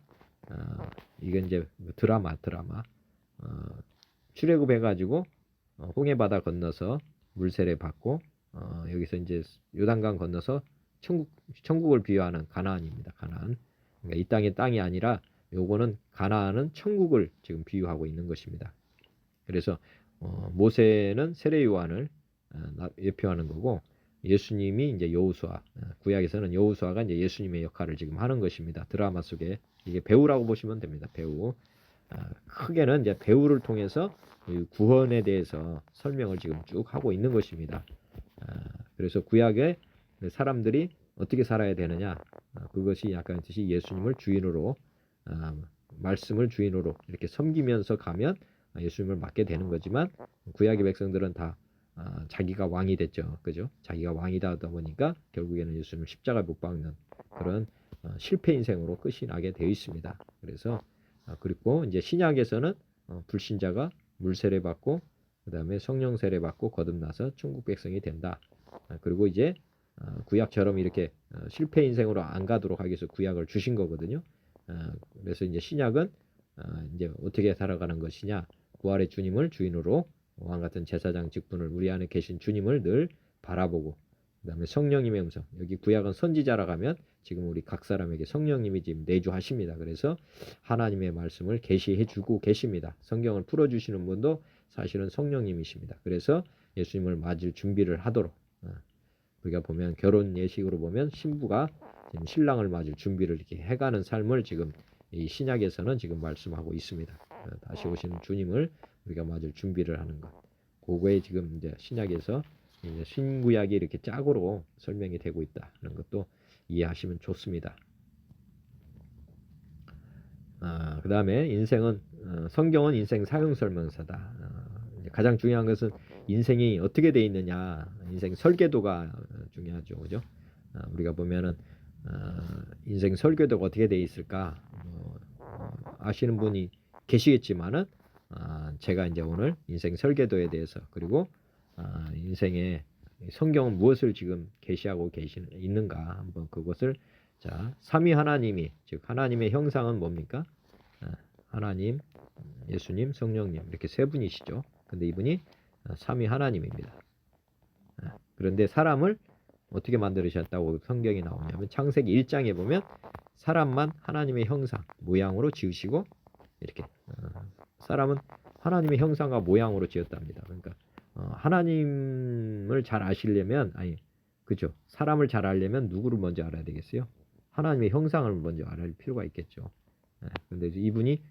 Speaker 1: 이건 이제 드라마. 출애굽해가지고 홍해바다 건너서 물세례 받고 여기서 이제 요단강 건너서 천국을 비유하는 가나안입니다. 가나안. 그러니까 이 땅의 땅이 아니라 요거는 가나안은 천국을 지금 비유하고 있는 것입니다. 그래서 모세는 세례 요한을 예표하는 거고 예수님이 이제 여호수아, 구약에서는 여호수아가 이제 예수님의 역할을 지금 하는 것입니다. 드라마 속에 이게 배우라고 보시면 됩니다. 배우. 크게는 이제 배우를 통해서 구원에 대해서 설명을 지금 쭉 하고 있는 것입니다. 그래서 구약의 사람들이 어떻게 살아야 되느냐, 그것이 약간 뜻이 예수님을 주인으로 말씀을 주인으로 이렇게 섬기면서 가면 예수님을 맡게 되는 거지만 구약의 백성들은 다 자기가 왕이 됐죠. 그죠? 자기가 왕이다 보니까 결국에는 예수님을 십자가에 못 박는 그런 실패 인생으로 끝이 나게 되어 있습니다. 그래서 그리고 이제 신약에서는 불신자가 물세례 받고 그 다음에 성령 세례 받고 거듭나서 천국 백성이 된다. 그리고 이제 구약처럼 이렇게 실패 인생으로 안 가도록 하기 위해서 구약을 주신 거거든요. 그래서 이제 신약은 이제 어떻게 살아가는 것이냐, 부활의 주님을 주인으로 왕 같은 제사장 직분을 우리 안에 계신 주님을 늘 바라보고 그 다음에 성령님의 음성, 여기 구약은 선지자라 가면 지금 우리 각 사람에게 성령님이 지금 내주하십니다. 그래서 하나님의 말씀을 계시해 주고 계십니다. 성경을 풀어주시는 분도 사실은 성령님이십니다. 그래서 예수님을 맞을 준비를 하도록 우리가 보면 결혼 예식으로 보면 신부가 지금 신랑을 맞을 준비를 이렇게 해가는 삶을 지금 이 신약에서는 지금 말씀하고 있습니다. 다시 오시는 주님을 우리가 맞을 준비를 하는 것. 그거에 지금 이제 신약에서 이제 신구약이 이렇게 짝으로 설명이 되고 있다는 것도 이해하시면 좋습니다. 그 다음에 인생은 성경은 인생 사용 설명서다. 가장 중요한 것은 인생이 어떻게 돼 있느냐, 인생 설계도가 중요하죠, 그죠? 우리가 보면은 인생 설계도가 어떻게 돼 있을까 아시는 분이 계시겠지만은 제가 이제 오늘 인생 설계도에 대해서 그리고 인생의 성경은 무엇을 지금 계시하고 있는가 한번 그것을 자 삼위 하나님이 즉 하나님의 형상은 뭡니까? 하나님, 예수님, 성령님 이렇게 세 분이시죠. 근데 이분이 삼위 하나님입니다. 그런데 사람을 어떻게 만들으셨다고 성경이 나오냐면 창세기 1장에 보면 사람만 하나님의 형상, 모양으로 지으시고 이렇게 사람은 하나님의 형상과 모양으로 지었답니다. 그러니까 하나님을 잘 아시려면 그죠? 사람을 잘 알려면 누구를 먼저 알아야 되겠어요? 하나님의 형상을 먼저 알아야 할 필요가 있겠죠. 그런데 이분이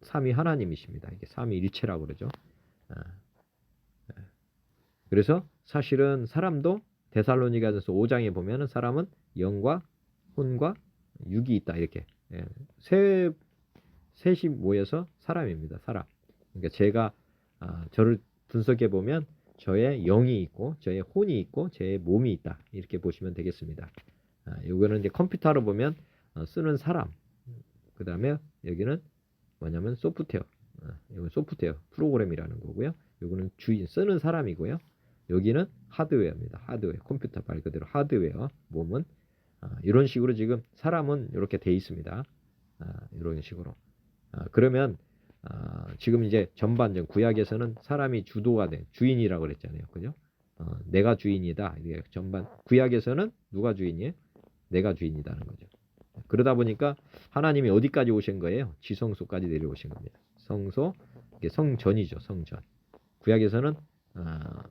Speaker 1: 삼위 하나님이십니다. 이게 삼위일체라고 그러죠. 그래서 사실은 사람도 데살로니가전서 5장에 보면은 사람은 영과 혼과 육이 있다 이렇게 셋이 모여서 사람입니다. 사람. 그러니까 제가 저를 분석해 보면 저의 영이 있고 저의 혼이 있고 제 몸이 있다 이렇게 보시면 되겠습니다. 이거는 이제 컴퓨터로 보면 쓰는 사람. 그 다음에 여기는 뭐냐면 소프트웨어. 이건 소프트웨어 프로그램이라는 거고요. 이거는 주인 쓰는 사람이고요. 여기는 하드웨어입니다. 하드웨어. 컴퓨터 말 그대로 하드웨어. 몸은 이런 식으로 지금 사람은 이렇게 돼 있습니다. 이런 식으로. 그러면 지금 이제 전반전 구약에서는 사람이 주도가 돼 주인이라고 그랬잖아요. 그죠? 내가 주인이다. 이게 전반 구약에서는 누가 주인이에요? 내가 주인이다는 거죠. 그러다 보니까 하나님이 어디까지 오신 거예요? 지성소까지 내려오신 겁니다. 성소, 이게 성전이죠. 성전. 구약에서는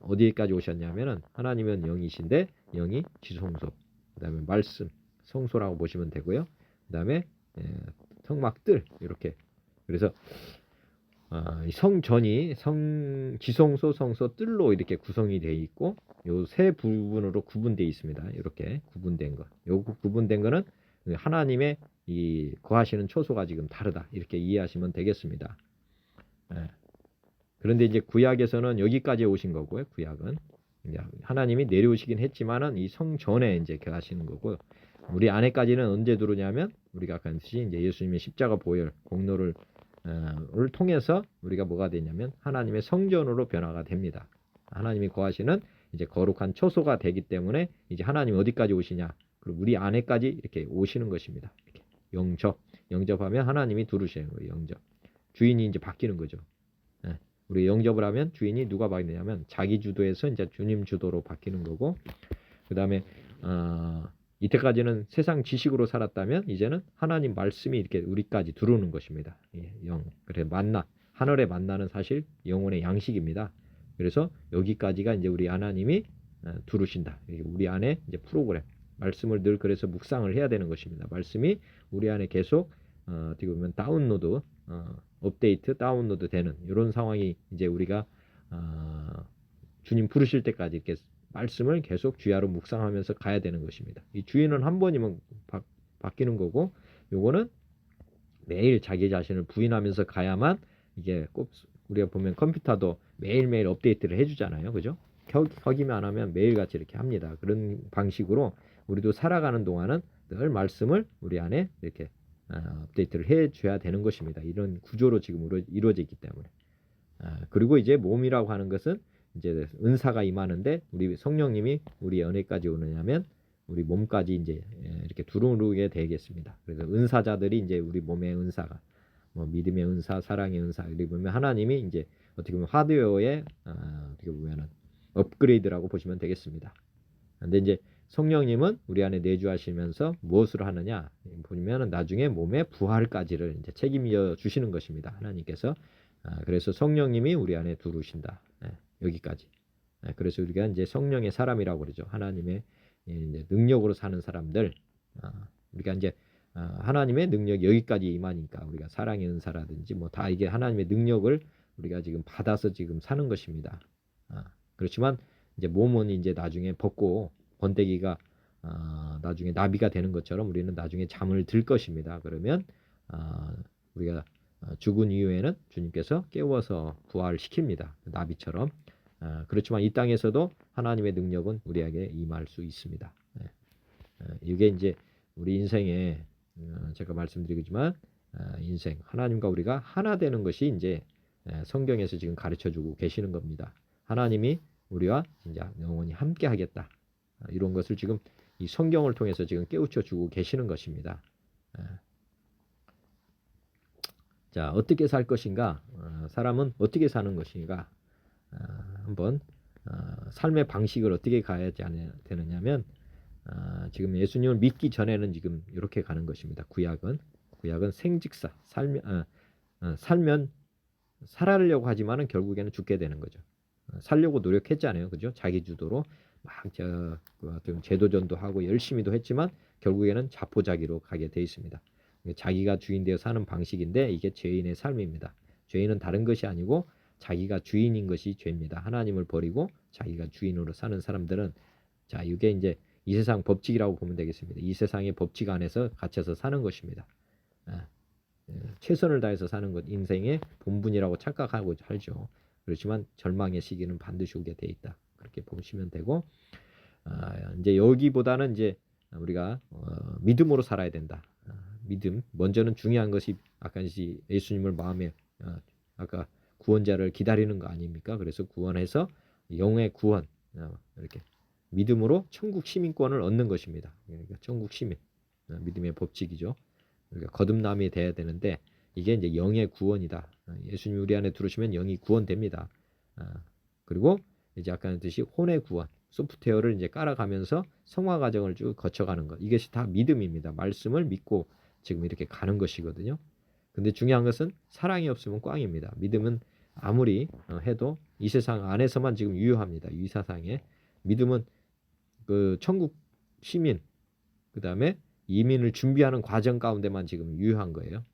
Speaker 1: 어디까지 오셨냐면은 하나님은 영이신데 영이 지성소, 그다음에 말씀, 성소라고 보시면 되고요. 그다음에 성막들 이렇게. 그래서 성전이 지성소, 성소, 뜰로 이렇게 구성이 되어 있고 요 세 부분으로 구분되어 있습니다. 이렇게 구분된 거. 요 구분된 거는 하나님의 이 거하시는 초소가 지금 다르다. 이렇게 이해하시면 되겠습니다. 그런데 이제 구약에서는 여기까지 오신 거고요. 구약은 하나님이 내려오시긴 했지만은 이 성전에 이제 거하시는 거고, 우리 안에까지는 언제 들어오냐면 우리가 아까 했듯이 이제 예수님의 십자가 보혈 공로를 통해서 우리가 뭐가 되냐면 하나님의 성전으로 변화가 됩니다. 하나님이 거하시는 이제 거룩한 초소가 되기 때문에 이제 하나님이 어디까지 오시냐? 그리고 우리 안에까지 이렇게 오시는 것입니다. 이렇게 영접하면 하나님이 들어오시는 거예요. 영접. 주인이 이제 바뀌는 거죠. 우리 영접을 하면 주인이 누가 바뀌느냐면 자기 주도에서 이제 주님 주도로 바뀌는 거고, 그 다음에 이때까지는 세상 지식으로 살았다면 이제는 하나님 말씀이 이렇게 우리까지 들어오는 것입니다. 그래 하늘의 만나는 사실 영혼의 양식입니다. 그래서 여기까지가 이제 우리 하나님이 들어오신다. 우리 안에 이제 프로그램 말씀을 늘 그래서 묵상을 해야 되는 것입니다. 말씀이 우리 안에 계속 어떻게 보면 다운로드 업데이트 다운로드 되는 이런 상황이 이제 우리가 주님 부르실 때까지 이렇게 말씀을 계속 주야로 묵상하면서 가야 되는 것입니다. 이 주인은 한 번이면 바뀌는 거고, 요거는 매일 자기 자신을 부인하면서 가야만, 이게 꼭 우리가 보면 컴퓨터도 매일매일 업데이트를 해주잖아요. 그죠? 켜기만 안 하면 매일같이 이렇게 합니다. 그런 방식으로 우리도 살아가는 동안은 늘 말씀을 우리 안에 이렇게 업데이트를 해줘야 되는 것입니다. 이런 구조로 지금 이루어져 있기 때문에. 그리고 이제 몸이라고 하는 것은 이제 은사가 임하는데 우리 성령님이 우리 안에까지 오느냐면 우리 몸까지 이제 이렇게 들어오게 되겠습니다. 그래서 은사자들이 이제 우리 몸의 은사가 뭐 믿음의 은사, 사랑의 은사, 이렇게 보면 하나님이 이제 어떻게 보면 하드웨어의 어떻게 보면은 업그레이드라고 보시면 되겠습니다. 근데 이제 성령님은 우리 안에 내주하시면서 무엇을 하느냐 보면은 나중에 몸의 부활까지를 이제 책임져 주시는 것입니다. 하나님께서. 그래서 성령님이 우리 안에 들어오신다. 여기까지. 그래서 우리가 이제 성령의 사람이라고 그러죠. 하나님의 이제 능력으로 사는 사람들. 우리가 이제 하나님의 능력이 여기까지 임하니까 우리가 사랑의 은사라든지 뭐 다 이게 하나님의 능력을 우리가 지금 받아서 지금 사는 것입니다. 그렇지만 이제 몸은 이제 나중에 벗고 번데기가 나중에 나비가 되는 것처럼 우리는 나중에 잠을 들 것입니다. 그러면 우리가 죽은 이후에는 주님께서 깨워서 부활시킵니다. 나비처럼. 그렇지만 이 땅에서도 하나님의 능력은 우리에게 임할 수 있습니다. 이게 이제 우리 인생에 제가 말씀드리지만 인생 하나님과 우리가 하나 되는 것이 이제 성경에서 지금 가르쳐주고 계시는 겁니다. 하나님이 우리와 진짜 영원히 함께 하겠다. 이런 것을 지금 이 성경을 통해서 지금 깨우쳐 주고 계시는 것입니다. 자, 어떻게 살 것인가? 사람은 어떻게 사는 것인가? 한번 삶의 방식을 어떻게 가야 되느냐면 지금 예수님을 믿기 전에는 지금 이렇게 가는 것입니다. 구약은 생직사 살면 살아려고 하지만은 결국에는 죽게 되는 거죠. 살려고 노력했잖아요. 그죠? 자기 주도로 막 제도전도 하고 열심히도 했지만 결국에는 자포자기로 가게 돼 있습니다. 자기가 주인 되어 사는 방식인데 이게 죄인의 삶입니다. 죄인은 다른 것이 아니고 자기가 주인인 것이 죄입니다. 하나님을 버리고 자기가 주인으로 사는 사람들은 자, 이게 이제 이 세상 법칙이라고 보면 되겠습니다. 이 세상의 법칙 안에서 갇혀서 사는 것입니다. 최선을 다해서 사는 것 인생의 본분이라고 착각하고 살죠. 그렇지만 절망의 시기는 반드시 오게 돼 있다. 그렇게 보시면 되고 이제 여기보다는 이제 우리가 믿음으로 살아야 된다. 믿음 먼저는 중요한 것이 아까 예수님을 마음에 아까 구원자를 기다리는 거 아닙니까? 그래서 구원해서 영의 구원 이렇게 믿음으로 천국 시민권을 얻는 것입니다. 그러니까 천국 시민, 믿음의 법칙이죠. 그러니까 거듭남이 돼야 되는데 이게 이제 영의 구원이다. 예수님 우리 안에 들어오시면 영이 구원됩니다. 그리고 이제 아까 했듯이 혼의 구원, 소프트웨어를 이제 깔아가면서 성화 과정을 쭉 거쳐가는 것. 이것이 다 믿음입니다. 말씀을 믿고 지금 이렇게 가는 것이거든요. 근데 중요한 것은 사랑이 없으면 꽝입니다. 믿음은 아무리 해도 이 세상 안에서만 지금 유효합니다. 이 세상에. 믿음은 그 천국 시민, 그 다음에 이민을 준비하는 과정 가운데만 지금 유효한 거예요.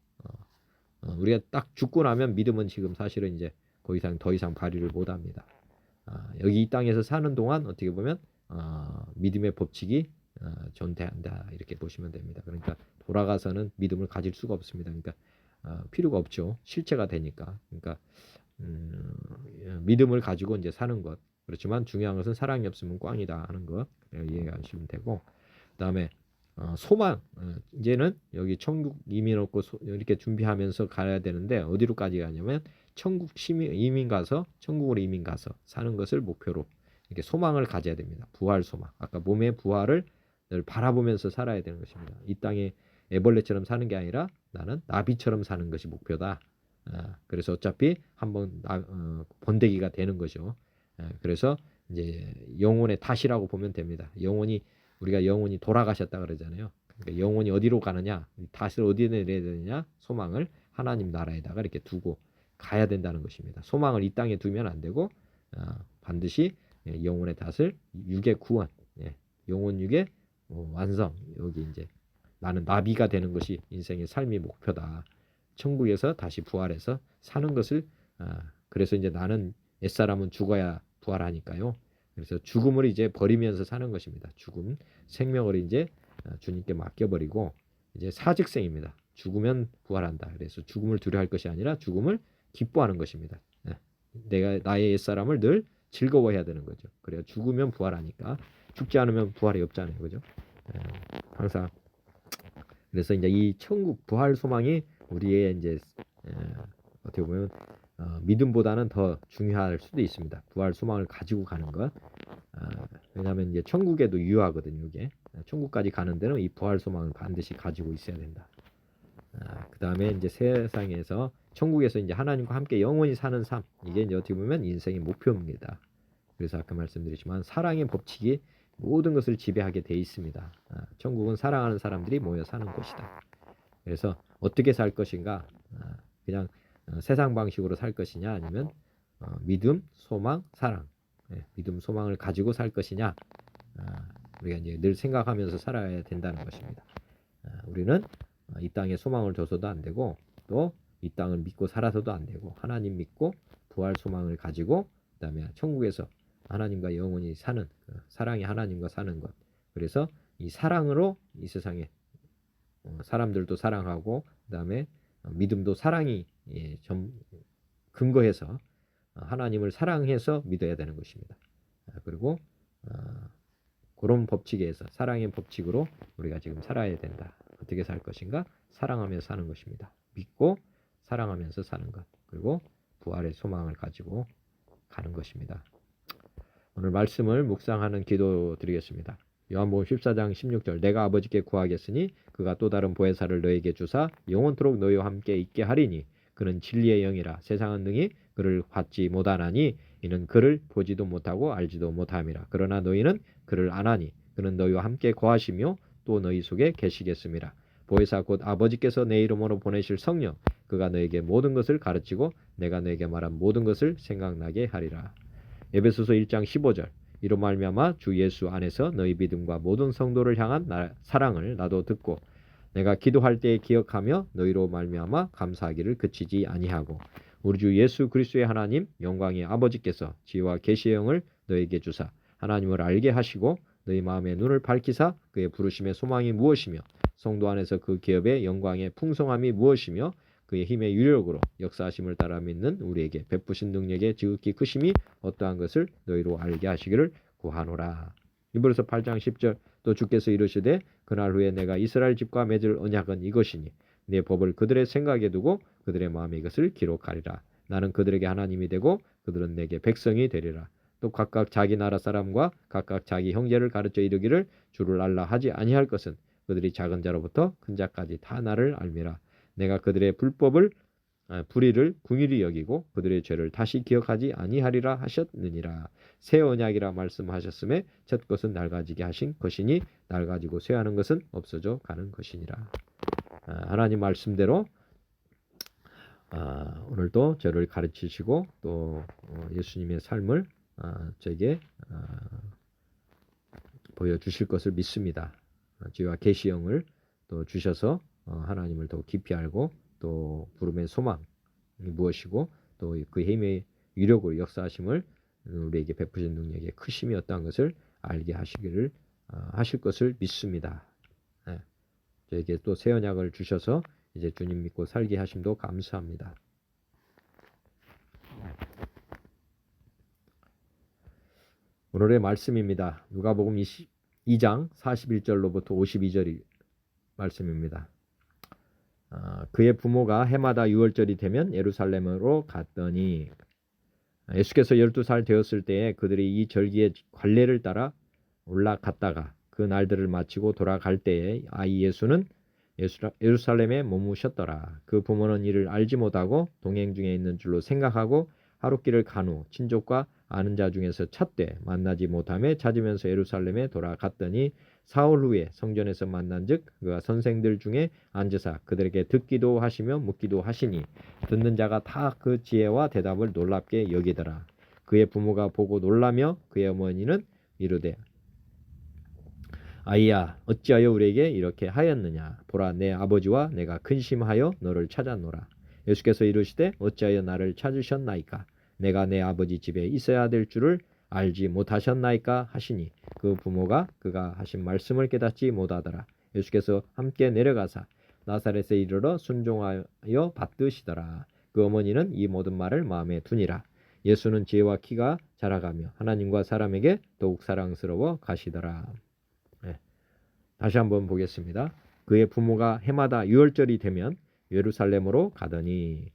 Speaker 1: 우리가 딱 죽고 나면 믿음은 지금 사실은 이제 더 이상 발휘를 못합니다. 여기 이 땅에서 사는 동안 어떻게 보면 믿음의 법칙이 존재한다 이렇게 보시면 됩니다. 그러니까 돌아가서는 믿음을 가질 수가 없습니다. 그러니까 필요가 없죠. 실체가 되니까. 그러니까 믿음을 가지고 이제 사는 것. 그렇지만 중요한 것은 사랑이 없으면 꽝이다 하는 것 이해하시면 되고, 그다음에 소망. 이제는 여기 천국 이민 얻고 이렇게 준비하면서 가야 되는데 어디로까지 가냐면 천국으로 이민 가서 사는 것을 목표로 이렇게 소망을 가져야 됩니다. 부활 소망. 아까 몸의 부활을 늘 바라보면서 살아야 되는 것입니다. 이 땅에 애벌레처럼 사는 게 아니라 나는 나비처럼 사는 것이 목표다. 그래서 어차피 한번 번데기가 되는 거죠. 그래서 이제 영혼의 탓이라고 보면 됩니다. 우리가 영혼이 돌아가셨다 그러잖아요. 그러니까 영혼이 어디로 가느냐, 탓을 어디에 내려야 되느냐, 소망을 하나님 나라에다가 이렇게 두고 가야 된다는 것입니다. 소망을 이 땅에 두면 안 되고 반드시 영혼의 탓을 육의 구원, 영혼 육의 완성. 여기 이제 나는 나비가 되는 것이 인생의 삶의 목표다. 천국에서 다시 부활해서 사는 것을 그래서 이제 나는 옛사람은 죽어야 부활하니까요. 그래서 죽음을 이제 버리면서 사는 것입니다. 죽음, 생명을 이제 주님께 맡겨버리고 이제 사직생입니다. 죽으면 부활한다. 그래서 죽음을 두려워할 것이 아니라 죽음을 기뻐하는 것입니다. 내가 나의 옛사람을 늘 즐거워해야 되는 거죠. 그래야 죽으면 부활하니까. 죽지 않으면 부활이 없잖아요, 그죠? 항상 그래서 이제 이 천국 부활 소망이 우리의 이제 어떻게 보면 믿음보다는 더 중요할 수도 있습니다. 부활 소망을 가지고 가는 것. 왜냐하면 이제 천국에도 유효하거든요. 이게 천국까지 가는 데는 이 부활 소망을 반드시 가지고 있어야 된다. 그 다음에 이제 세상에서 천국에서 이제 하나님과 함께 영원히 사는 삶. 이게 이제 어떻게 보면 인생의 목표입니다. 그래서 아까 말씀드렸지만 사랑의 법칙이 모든 것을 지배하게 돼 있습니다. 천국은 사랑하는 사람들이 모여 사는 곳이다. 그래서 어떻게 살 것인가? 그냥 세상 방식으로 살 것이냐, 아니면 믿음, 소망, 사랑, 믿음, 소망을 가지고 살 것이냐? 우리가 이제 늘 생각하면서 살아야 된다는 것입니다. 우리는 이 땅에 소망을 줘서도 안 되고, 또 이 땅을 믿고 살아서도 안 되고, 하나님 믿고 부활 소망을 가지고, 그다음에 천국에서 하나님과 영원히 사는 사랑이 하나님과 사는 것. 그래서 이 사랑으로 이 세상에 사람들도 사랑하고, 그다음에 믿음도 사랑이 근거해서 하나님을 사랑해서 믿어야 되는 것입니다. 그리고 그런 법칙에서 사랑의 법칙으로 우리가 지금 살아야 된다. 어떻게 살 것인가? 사랑하면서 사는 것입니다. 믿고 사랑하면서 사는 것. 그리고 부활의 소망을 가지고 가는 것입니다. 오늘 말씀을 묵상하는 기도 드리겠습니다. 요한복음 14장 16절 내가 아버지께 구하겠으니 그가 또 다른 보혜사를 너에게 주사 영원토록 너희와 함께 있게 하리니 그는 진리의 영이라 세상은 능히 그를 받지 못하나니 이는 그를 보지도 못하고 알지도 못함이라. 그러나 너희는 그를 아나니 그는 너희와 함께 거하시며 또 너희 속에 계시겠음이라. 보혜사 곧 아버지께서 내 이름으로 보내실 성령 그가 너에게 모든 것을 가르치고 내가 너에게 말한 모든 것을 생각나게 하리라. 에베소서 1장 15절 이로 말미암아 주 예수 안에서 너희 믿음과 모든 성도를 향한 사랑을 나도 듣고 내가 기도할 때에 기억하며 너희로 말미암아 감사하기를 그치지 아니하고 우리 주 예수 그리스도의 하나님 영광의 아버지께서 지혜와 계시의 영을 너에게 주사 하나님을 알게 하시고 너희 마음의 눈을 밝히사 그의 부르심의 소망이 무엇이며 성도 안에서 그 기업의 영광의 풍성함이 무엇이며 그의 힘의 유력으로 역사하심을 따라 믿는 우리에게 베푸신 능력의 지극히 크심이 어떠한 것을 너희로 알게 하시기를 구하노라. 이브리서 8장 10절 또 주께서 이르시되 그날 후에 내가 이스라엘 집과 맺을 언약은 이것이니 내 법을 그들의 생각에 두고 그들의 마음에 이것을 기록하리라. 나는 그들에게 하나님이 되고 그들은 내게 백성이 되리라. 또 각각 자기 나라 사람과 각각 자기 형제를 가르쳐 이르기를 주를 알라 하지 아니할 것은 그들이 작은 자로부터 큰 자까지 다 나를 알미라. 내가 그들의 불의를 궁일이 여기고 그들의 죄를 다시 기억하지 아니하리라 하셨느니라. 새 언약이라 말씀하셨음에 첫 것은 낡아지게 하신 것이니 낡아지고 쇠하는 것은 없어져 가는 것이니라. 하나님 말씀대로 오늘도 저를 가르치시고 또 예수님의 삶을 저에게 보여주실 것을 믿습니다. 주와 계시형을 또 주셔서 하나님을 더 깊이 알고 또 부름의 소망이 무엇이고 또 그 힘의 위력으로 역사하심을 우리에게 베푸신 능력의 크심이 어떠한 것을 알게 하시기를 하실 것을 믿습니다. 저에게 또 새 언약을 주셔서 이제 주님 믿고 살게 하심도 감사합니다. 오늘의 말씀입니다. 누가복음 22장 41절로부터 52절 말씀입니다. 그의 부모가 해마다 유월절이 되면 예루살렘으로 갔더니 예수께서 12살 되었을 때에 그들이 이 절기의 관례를 따라 올라갔다가 그 날들을 마치고 돌아갈 때에 아이 예수는 예루살렘에 머무셨더라. 그 부모는 이를 알지 못하고 동행 중에 있는 줄로 생각하고 하룻길을 간 후 친족과 아는 자 중에서 찾되 만나지 못하며 찾으면서 예루살렘에 돌아갔더니 사흘 후에 성전에서 만난즉 그가 선생들 중에 앉으사 그들에게 듣기도 하시며 묻기도 하시니 듣는 자가 다 그 지혜와 대답을 놀랍게 여기더라. 그의 부모가 보고 놀라며 그의 어머니는 이르되 아이야 어찌하여 우리에게 이렇게 하였느냐. 보라 내 아버지와 내가 근심하여 너를 찾았노라. 예수께서 이르시되 어찌하여 나를 찾으셨나이까. 내가 내 아버지 집에 있어야 될 줄을 알지 못하셨나이까 하시니 그 부모가 그가 하신 말씀을 깨닫지 못하더라. 예수께서 함께 내려가사 나사렛에 이르러 순종하여 받드시더라. 그 어머니는 이 모든 말을 마음에 두니라. 예수는 지혜와 키가 자라가며 하나님과 사람에게 더욱 사랑스러워 가시더라. 다시 한번 보겠습니다. 그의 부모가 해마다 유월절이 되면 예루살렘으로 가더니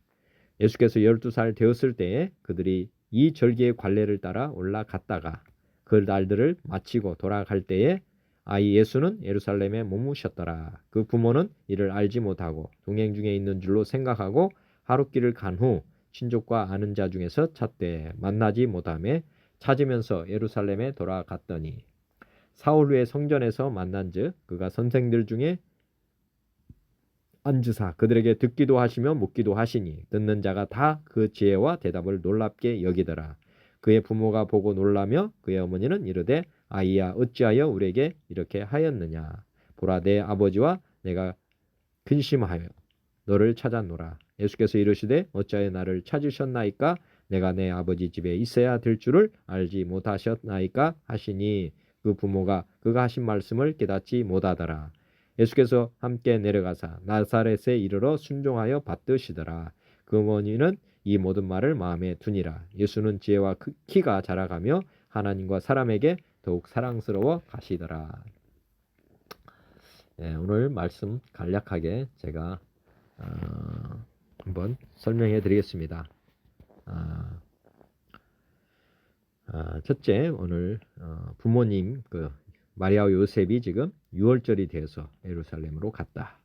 Speaker 1: 예수께서 12살 되었을 때에 그들이 이 절기의 관례를 따라 올라갔다가 그 날들을 마치고 돌아갈 때에 아이 예수는 예루살렘에 머무셨더라. 그 부모는 이를 알지 못하고 동행 중에 있는 줄로 생각하고 하룻길을 간 후 친족과 아는 자 중에서 찾되 만나지 못하며 찾으면서 예루살렘에 돌아갔더니 사흘 후에 성전에서 만난즉 그가 선생들 중에 앉으사 그들에게 듣기도 하시며 묻기도 하시니 듣는 자가 다 그 지혜와 대답을 놀랍게 여기더라. 그의 부모가 보고 놀라며 그의 어머니는 이르되 아이야 어찌하여 우리에게 이렇게 하였느냐. 보라 내 아버지와 내가 근심하여 너를 찾았노라. 예수께서 이르시되 어찌하여 나를 찾으셨나이까. 내가 내 아버지 집에 있어야 될 줄을 알지 못하셨나이까 하시니 그 부모가 그가 하신 말씀을 깨닫지 못하더라. 예수께서 함께 내려가사 나사렛에 이르러 순종하여 받드시더라. 그 어머니는 이 모든 말을 마음에 두니라. 예수는 지혜와 키가 자라가며 하나님과 사람에게 더욱 사랑스러워 가시더라. 오늘 말씀 간략하게 제가 한번 설명해 드리겠습니다. 첫째, 오늘 부모님 마리아와 요셉이 지금 유월절이 되어서 예루살렘으로 갔다.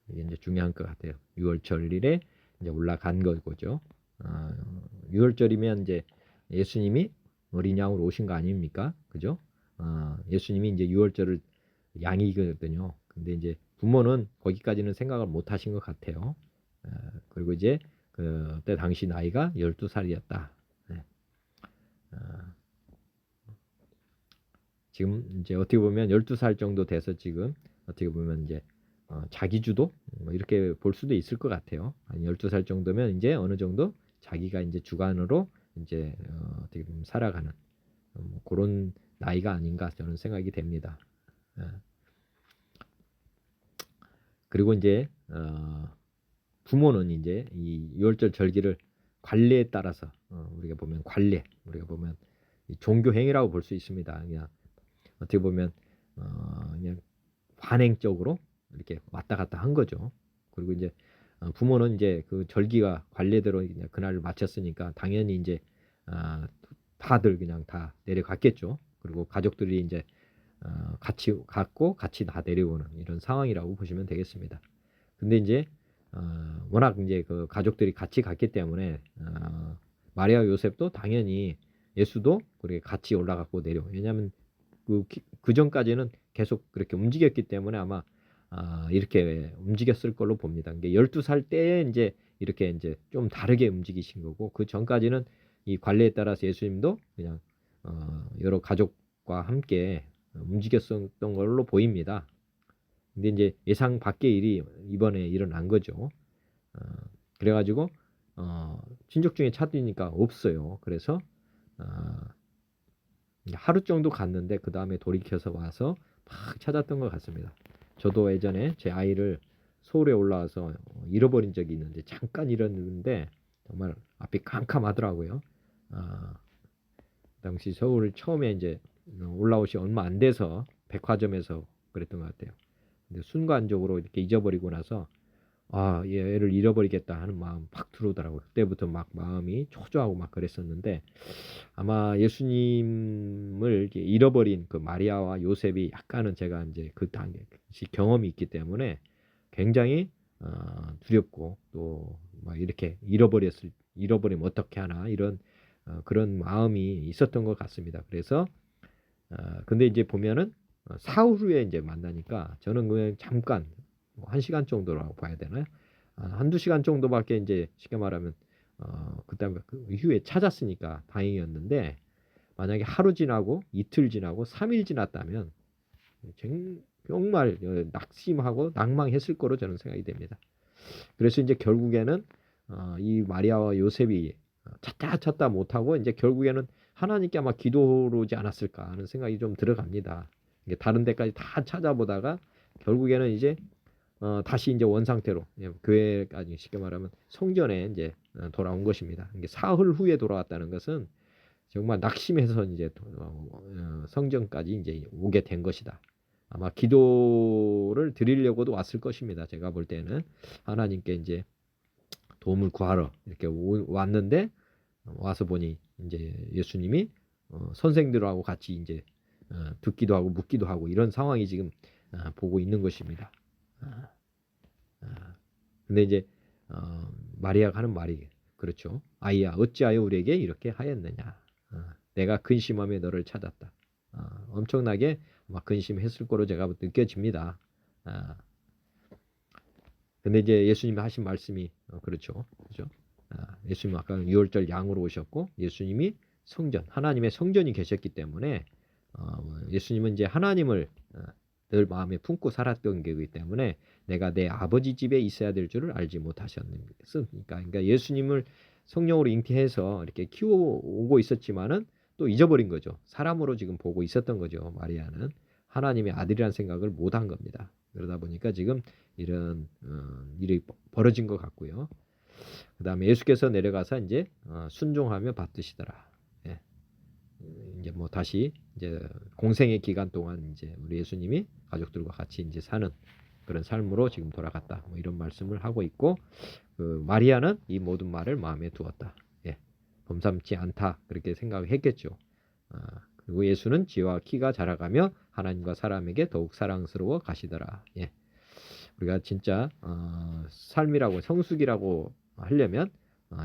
Speaker 1: 이게 이제 중요한 것 같아요. 유월절일에 이제 올라간 거죠. 유월절이면 이제 예수님이 어린 양으로 오신 거 아닙니까? 그죠? 예수님이 이제 유월절을 양이거든요. 근데 이제 부모는 거기까지는 생각을 못 하신 것 같아요. 그리고 이제 그때 당시 나이가 12살이었다. 지금 이제 어떻게 보면 12살 정도 돼서 지금 어떻게 보면 이제 자기주도 뭐 이렇게 볼 수도 있을 것 같아요. 한 12살 정도면 이제 어느 정도 자기가 이제 주관으로 이제 어떻게 보면 살아가는 뭐 그런 나이가 아닌가 저는 생각이 됩니다. 그리고 이제 부모는 이제 이 유월절 절기를 관례에 따라서 우리가 보면 우리가 보면 종교 행위라고 볼 수 있습니다. 그냥 어떻게 보면 그냥 관행적으로 이렇게 왔다 갔다 한 거죠. 그리고 이제 부모는 이제 그 절기가 관례대로 그날을 마쳤으니까 당연히 이제 다들 그냥 다 내려갔겠죠. 그리고 가족들이 이제 같이 갔고 같이 다 내려오는 이런 상황이라고 보시면 되겠습니다. 근데 이제 워낙 이제 그 가족들이 같이 갔기 때문에 마리아 요셉도 당연히 예수도 그렇게 같이 올라갔고 왜냐하면 그 전까지는 계속 그렇게 움직였기 때문에 아마 이렇게 움직였을 걸로 봅니다. 이게 12살 때에 이제 이렇게 이제 좀 다르게 움직이신 거고, 그 전까지는 이 관례에 따라서 예수님도 그냥 여러 가족과 함께 움직였었던 걸로 보입니다. 근데 이제 예상 밖의 일이 이번에 일어난 거죠. 그래가지고 친족 중에 찾으니까 없어요. 그래서 하루 정도 갔는데 그 다음에 돌이켜서 와서 막 찾았던 것 같습니다. 저도 예전에 제 아이를 서울에 올라와서 잃어버린 적이 있는데 잠깐 잃었는데 정말 앞이 캄캄하더라고요. 당시 서울 처음에 이제 올라오시 얼마 안 돼서 백화점에서 그랬던 것 같아요. 근데 순간적으로 이렇게 잊어버리고 나서 얘를 잃어버리겠다 하는 마음 팍 들어오더라고요. 그때부터 막 마음이 초조하고 막 그랬었는데 아마 예수님을 이렇게 잃어버린 그 마리아와 요셉이 약간은 제가 이제 그 당시 경험이 있기 때문에 굉장히 두렵고 또 막 이렇게 잃어버리면 어떻게 하나 이런 그런 마음이 있었던 것 같습니다. 그래서 근데 이제 보면은 사후 후에 이제 만나니까 저는 그냥 잠깐 뭐 1시간 정도라고 봐야 되나요? 한두 시간 정도밖에 이제 쉽게 말하면 그다음에 그 이후에 찾았으니까 다행이었는데 만약에 하루 지나고 이틀 지나고 3일 지났다면 정말 낙심하고 낭망했을 거로 저는 생각이 됩니다. 그래서 이제 결국에는 이 마리아와 요셉이 찾다 못하고 이제 결국에는 하나님께 아마 기도로 오지 않았을까 하는 생각이 좀 들어갑니다. 이게 다른 데까지 다 찾아보다가 결국에는 이제 다시 이제 원상태로 교회까지 쉽게 말하면 성전에 이제 돌아온 것입니다. 이게 사흘 후에 돌아왔다는 것은 정말 낙심해서 이제 성전까지 이제 오게 된 것이다. 아마 기도를 드리려고도 왔을 것입니다. 제가 볼 때는 하나님께 이제 도움을 구하러 이렇게 왔는데 와서 보니 이제 예수님이 선생들하고 같이 이제 듣기도 하고 묻기도 하고 이런 상황이 지금 보고 있는 것입니다. 근데 이제 마리아가 하는 말이 그렇죠. 아이야 어찌하여 우리에게 이렇게 하였느냐. 내가 근심하며 너를 찾았다. 엄청나게 막 근심했을 거로 제가 느껴집니다. 근데 이제 예수님이 하신 말씀이 그렇죠. 그죠? 예수님 아까 유월절 양으로 오셨고 예수님이 성전, 하나님의 성전이 계셨기 때문에 예수님은 이제 하나님을 늘 마음에 품고 살았던 게이기 때문에 내가 내 아버지 집에 있어야 될 줄을 알지 못하셨습니까? 그러니까 예수님을 성령으로 잉태해서 이렇게 키워오고 있었지만은 또 잊어버린 거죠. 사람으로 지금 보고 있었던 거죠. 마리아는 하나님의 아들이라는 생각을 못한 겁니다. 그러다 보니까 지금 이런 일이 벌어진 것 같고요. 그 다음에 예수께서 내려가서 이제 순종하며 받드시더라. 예. 이제 뭐 다시 이제 공생의 기간 동안 이제 우리 예수님이 가족들과 같이 이제 사는 그런 삶으로 지금 돌아갔다. 뭐 이런 말씀을 하고 있고 그 마리아는 이 모든 말을 마음에 두었다. 예. 범삼지 않다 그렇게 생각을 했겠죠. 그리고 예수는 지와 키가 자라가며 하나님과 사람에게 더욱 사랑스러워 가시더라. 예. 우리가 진짜 삶이라고 성숙이라고 하려면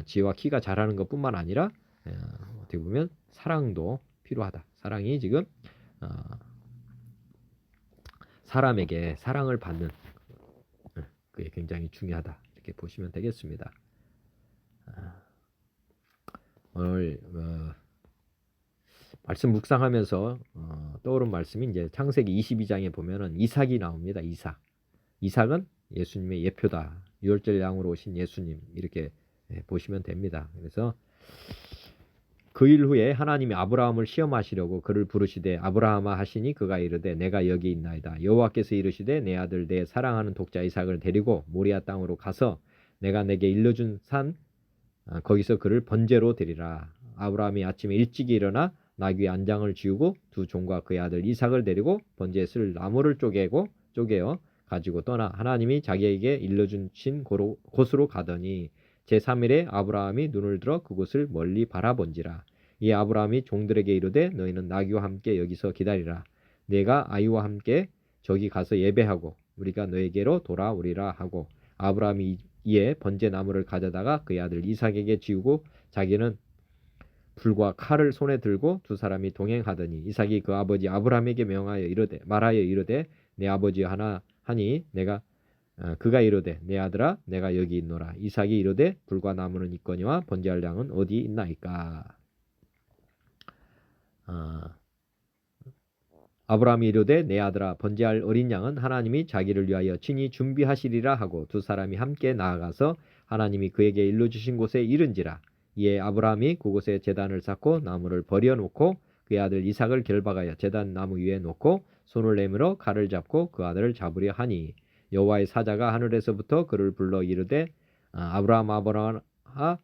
Speaker 1: 지혜와 키가 자라는 것뿐만 아니라 어떻게 보면 사랑도 필요하다. 사랑이 지금 사람에게 사랑을 받는 그게 굉장히 중요하다. 이렇게 보시면 되겠습니다. 오늘 말씀 묵상하면서 떠오른 말씀이 이제 창세기 22장에 보면은 이삭이 나옵니다. 이삭은 예수님의 예표다. 유월절 양으로 오신 예수님 이렇게 보시면 됩니다. 그래서 그 일 후에 하나님이 아브라함을 시험하시려고 그를 부르시되 아브라함아 하시니 그가 이르되 내가 여기 있나이다. 여호와께서 이르시되 내 아들 내 사랑하는 독자 이삭을 데리고 모리아 땅으로 가서 내가 내게 일러준 산 거기서 그를 번제로 드리라. 아브라함이 아침에 일찍이 일어나 나귀 안장을 지우고 두 종과 그의 아들 이삭을 데리고 번제에 쓸 나무를 쪼개어 가지고 떠나 하나님이 자기에게 일러주신 곳으로 가더니 제3일에 아브라함이 눈을 들어 그곳을 멀리 바라본지라. 이에 아브라함이 종들에게 이르되 너희는 나귀와 함께 여기서 기다리라. 내가 아이와 함께 저기 가서 예배하고 우리가 너에게로 돌아오리라 하고 아브라함이 이에 번제 나무를 가져다가 그의 아들 이삭에게 지우고 자기는 불과 칼을 손에 들고 두 사람이 동행하더니 이삭이 그 아버지 아브라함에게 말하여 이르되 내 아버지 하니 그가 이르되 내 아들아 내가 여기 있노라. 이삭이 이르되 불과 나무는 있거니와 번제할 양은 어디 있나이까. 아브라함이 이르되 내 아들아 번제할 어린 양은 하나님이 자기를 위하여 친히 준비하시리라 하고 두 사람이 함께 나아가서 하나님이 그에게 일러주신 곳에 이른지라. 이에 아브라함이 그곳에 제단을 쌓고 나무를 버려놓고 그의 아들 이삭을 결박하여 제단 나무 위에 놓고 손을 내밀어 칼을 잡고 그 아들을 잡으려 하니 여호와의 사자가 하늘에서부터 그를 불러 이르되 아브라함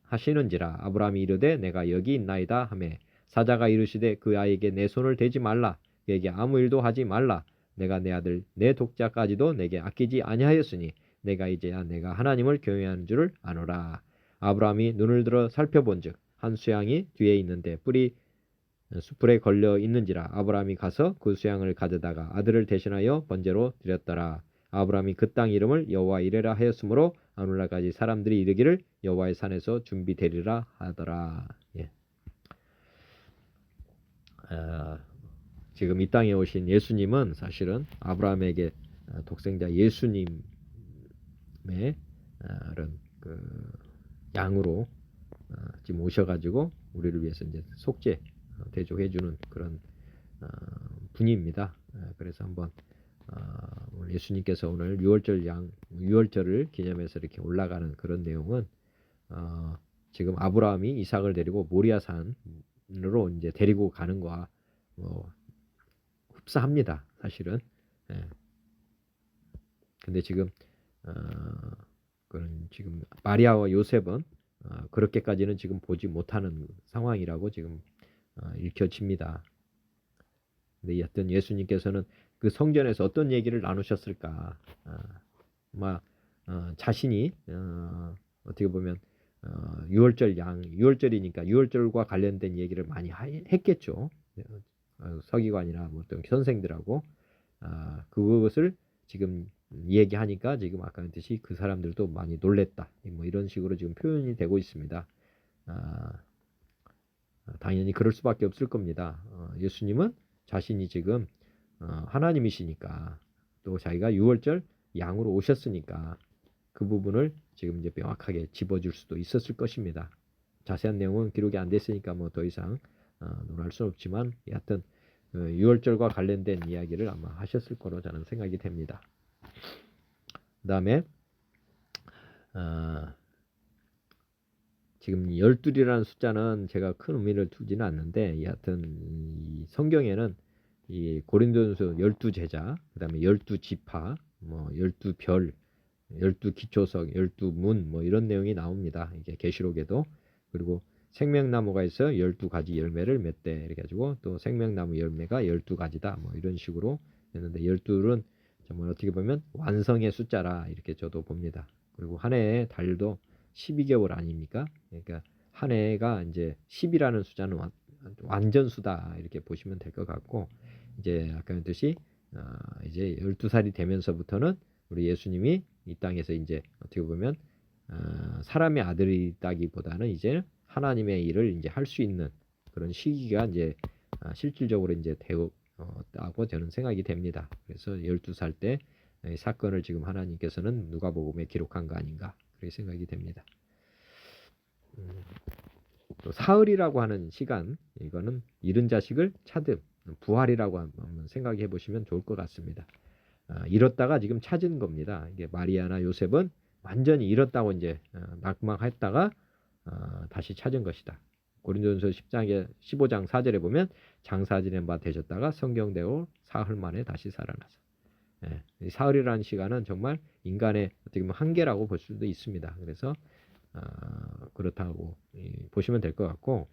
Speaker 1: 하시는지라. 아브라함이 이르되 내가 여기 있나이다 하매 사자가 이르시되 그 아이에게 내 손을 대지 말라. 그에게 아무 일도 하지 말라. 내가 내 아들 내 독자까지도 내게 아끼지 아니하였으니 내가 이제야 내가 하나님을 경외하는 줄을 아노라. 아브라함이 눈을 들어 살펴본즉 한 수양이 뒤에 있는데 뿔이 숯불에 걸려 있는지라. 아브라함이 가서 그 수양을 가져다가 아들을 대신하여 번제로 드렸더라. 아브라함이 그 땅 이름을 여호와 이레라 하였으므로 오늘날까지 사람들이 이르기를 여호와의 산에서 준비되리라 하더라. 예. 지금 이 땅에 오신 예수님은 사실은 아브라함에게 독생자 예수님의 그런 그 양으로 지금 오셔가지고 우리를 위해서 이제 속죄 대속해주는 그런 분입니다. 그래서 한번 오늘 예수님께서 오늘 유월절을 기념해서 이렇게 올라가는 그런 내용은 지금 아브라함이 이삭을 데리고 모리아산으로 이제 데리고 가는 거와 흡사합니다. 사실은. 근데 지금 그런 지금 마리아와 요셉은 그렇게까지는 지금 보지 못하는 상황이라고 지금 읽혀집니다. 근데 여하튼 예수님께서는 그 성전에서 어떤 얘기를 나누셨을까? 자신이 어떻게 보면 유월절이니까 유월절과 관련된 얘기를 많이 했겠죠. 서기관이나 어떤 선생들하고 그것을 지금 얘기하니까 지금 아까 했듯이 그 사람들도 많이 놀랬다. 뭐 이런 식으로 지금 표현이 되고 있습니다. 당연히 그럴 수밖에 없을 겁니다. 예수님은 자신이 지금 하나님이시니까 또 자기가 유월절 양으로 오셨으니까 그 부분을 지금 이제 명확하게 집어줄 수도 있었을 것입니다. 자세한 내용은 기록이 안 됐으니까 뭐 더 이상 논할 수는 없지만 여하튼 유월절과 관련된 이야기를 아마 하셨을 거로 저는 생각이 됩니다. 그 다음에 지금 12이라는 숫자는 제가 큰 의미를 두지는 않는데 여하튼 이 성경에는 이 고린도전서 12제자, 그 다음에 12지파, 뭐 12별, 12기초석, 12문 뭐 이런 내용이 나옵니다. 이게 계시록에도. 그리고 생명나무가 있어 12가지 열매를 맺대 이렇게 가지고 또 생명나무 열매가 12가지다 뭐 이런 식으로 했는데 12는 정말 어떻게 보면 완성의 숫자라 이렇게 저도 봅니다. 그리고 한 해의 달도 12개월 아닙니까? 그러니까 한 해가 이제 10이라는 숫자는 완전수다 이렇게 보시면 될 것 같고 이제 아까 했듯이 이제 12살이 되면서부터는 우리 예수님이 이 땅에서 이제 어떻게 보면 사람의 아들이다기보다는 이제 하나님의 일을 이제 할 수 있는 그런 시기가 이제 실질적으로 이제 되었다고 저는 생각이 됩니다. 그래서 12살 때 사건을 지금 하나님께서는 누가복음에 기록한 거 아닌가 그렇게 생각이 됩니다. 또 사흘이라고 하는 시간 이거는 잃은 자식을 찾음 부활이라고 한번 생각해 보시면 좋을 것 같습니다. 잃었다가 지금 찾은 겁니다. 이게 마리아나 요셉은 완전히 잃었다고 이제 낙망했다가 다시 찾은 것이다. 고린도전서 15장 4절에 보면 장사 지낸 바 되셨다가 성경대로 사흘 만에 다시 살아나서. 이 사흘이라는 시간은 정말 인간의 어떻게 보면 한계라고 볼 수도 있습니다. 그래서 그렇다고 보시면 될 것 같고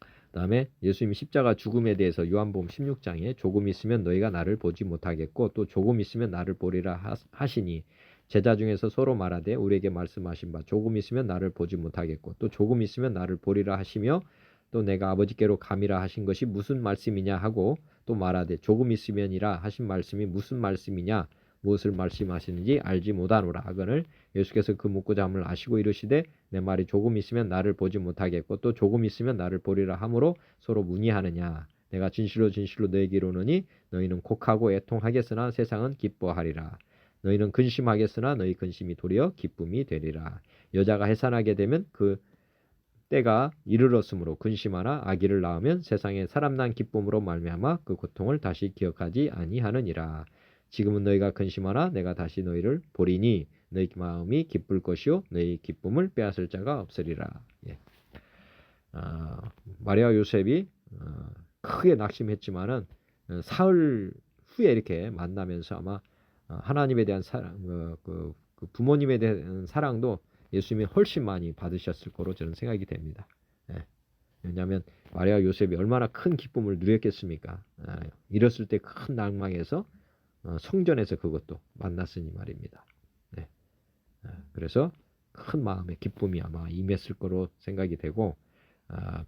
Speaker 1: 그 다음에 예수님이 십자가 죽음에 대해서 요한복음 16장에 조금 있으면 너희가 나를 보지 못하겠고 또 조금 있으면 나를 보리라 하시니 제자 중에서 서로 말하되 우리에게 말씀하신 바 조금 있으면 나를 보지 못하겠고 또 조금 있으면 나를 보리라 하시며 또 내가 아버지께로 감이라 하신 것이 무슨 말씀이냐 하고 또 말하되 조금 있으면이라 하신 말씀이 무슨 말씀이냐 무엇을 말씀하시는지 알지 못하노라 하거늘 예수께서 그 묻고자 함을 아시고 이르시되 내 말이 조금 있으면 나를 보지 못하겠고 또 조금 있으면 나를 보리라 하므로 서로 문의하느냐 내가 진실로 진실로 너에게 이르노니 너희는 곡하고 애통하겠으나 세상은 기뻐하리라 너희는 근심하겠으나 너희 근심이 도리어 기쁨이 되리라 여자가 해산하게 되면 그 때가 이르렀으므로 근심하나 아기를 낳으면 세상에 사람 난 기쁨으로 말미암아 그 고통을 다시 기억하지 아니하느니라 지금은 너희가 근심하나 내가 다시 너희를 보리니 너희 마음이 기쁠 것이요 너희 기쁨을 빼앗을 자가 없으리라. 예. 마리아 요셉이 크게 낙심했지만은 사흘 후에 이렇게 만나면서 아마 하나님에 대한 사랑, 그 부모님에 대한 사랑도 예수님이 훨씬 많이 받으셨을 거로 저는 생각이 됩니다. 예. 왜냐하면 마리아 요셉이 얼마나 큰 기쁨을 누렸겠습니까? 이랬을 때 큰 낭망에서 성전에서 그것도 만났으니 말입니다. 네. 그래서 큰 마음의 기쁨이 아마 임했을 거로 생각이 되고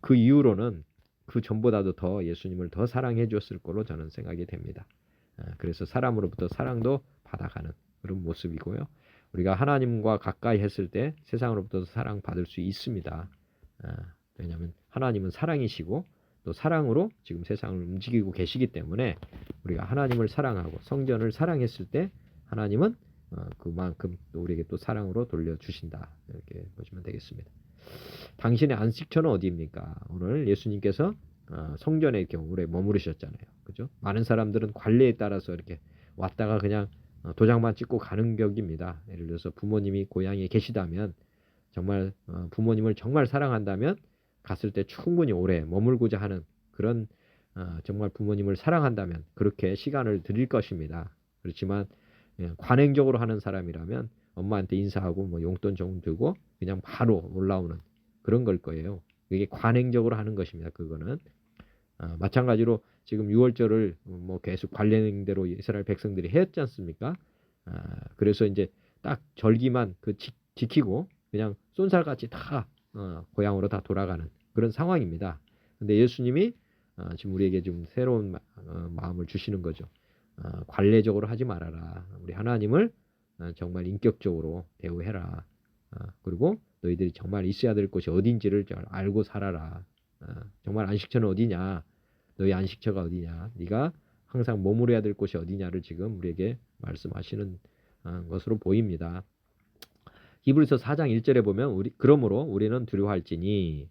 Speaker 1: 그 이후로는 그 전보다도 더 예수님을 더 사랑해 줬을 거로 저는 생각이 됩니다. 그래서 사람으로부터 사랑도 받아가는 그런 모습이고요. 우리가 하나님과 가까이 했을 때 세상으로부터 사랑받을 수 있습니다. 왜냐하면 하나님은 사랑이시고 또 사랑으로 지금 세상을 움직이고 계시기 때문에 우리가 하나님을 사랑하고 성전을 사랑했을 때 하나님은 그만큼 또 우리에게 또 사랑으로 돌려주신다. 이렇게 보시면 되겠습니다. 당신의 안식처는 어디입니까? 오늘 예수님께서 성전에 이렇게 오래 머무르셨잖아요. 그죠? 많은 사람들은 관례에 따라서 이렇게 왔다가 그냥 도장만 찍고 가는 격입니다. 예를 들어서 부모님이 고향에 계시다면 정말 부모님을 정말 사랑한다면 갔을 때 충분히 오래 머물고자 하는 그런 정말 부모님을 사랑한다면 그렇게 시간을 드릴 것입니다. 그렇지만 관행적으로 하는 사람이라면 엄마한테 인사하고 뭐 용돈 좀 들고 그냥 바로 올라오는 그런 걸 거예요. 이게 관행적으로 하는 것입니다. 그거는 마찬가지로 지금 6월절을 뭐 계속 관례대로 이스라엘 백성들이 했지 않습니까? 그래서 이제 딱 절기만 지키고 그냥 쏜살같이 다 고향으로 다 돌아가는 그런 상황입니다. 근데 예수님이 지금 우리에게 좀 새로운 마음을 주시는 거죠. 관례적으로 하지 말아라. 우리 하나님을 정말 인격적으로 대우해라. 그리고 너희들이 정말 있어야 될 곳이 어딘지를 잘 알고 살아라. 정말 안식처는 어디냐? 너희 안식처가 어디냐? 네가 항상 머무려야 될 곳이 어디냐를 지금 우리에게 말씀하시는 것으로 보입니다. 히브리서 4장 1절에 보면 그러므로 우리는 두려워할지니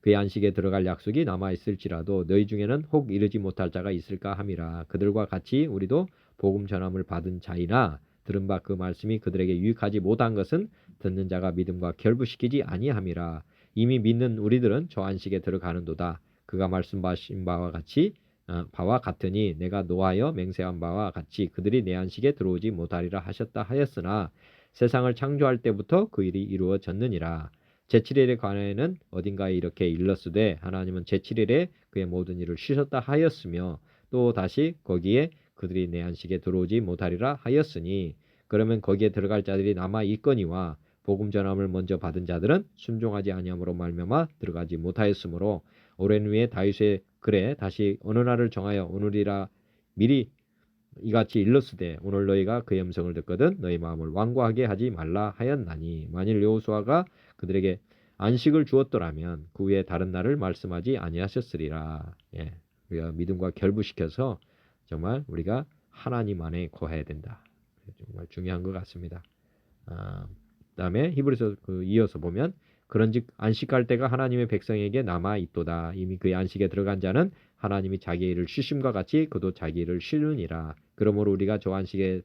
Speaker 1: 그의 안식에 들어갈 약속이 남아있을지라도 너희 중에는 혹 이르지 못할 자가 있을까 함이라. 그들과 같이 우리도 복음 전함을 받은 자이나 들은 바 그 말씀이 그들에게 유익하지 못한 것은 듣는 자가 믿음과 결부시키지 아니함이라. 이미 믿는 우리들은 저 안식에 들어가는도다. 그가 말씀하신 바와 같으니 내가 노하여 맹세한 바와 같이 그들이 내 안식에 들어오지 못하리라 하셨다 하였으나 세상을 창조할 때부터 그 일이 이루어졌느니라. 제7일에 관하여는 어딘가에 이렇게 일렀으되 하나님은 제7일에 그의 모든 일을 쉬셨다 하였으며 또 다시 거기에 그들이 내 안식에 들어오지 못하리라 하였으니 그러면 거기에 들어갈 자들이 남아 있거니와 복음 전함을 먼저 받은 자들은 순종하지 아니함으로 말미암아 들어가지 못하였으므로 오랜 후에 다윗의 글에 다시 어느 날을 정하여 오늘이라 미리 이같이 일렀으되 오늘 너희가 그의 음성을 듣거든 너희 마음을 완고하게 하지 말라 하였나니 만일 여호수아가 그들에게 안식을 주었더라면 그 후에 다른 날을 말씀하지 아니하셨으리라. 예, 우리가 믿음과 결부시켜서 정말 우리가 하나님 안에 거해야 된다. 정말 중요한 것 같습니다. 그다음에 히브리서 이어서 보면 그런즉 안식할 때가 하나님의 백성에게 남아 있도다. 이미 그의 안식에 들어간 자는 하나님이 자기 일을 쉬심과 같이 그도 자기 일을 쉬느니라. 그러므로 우리가 저 안식에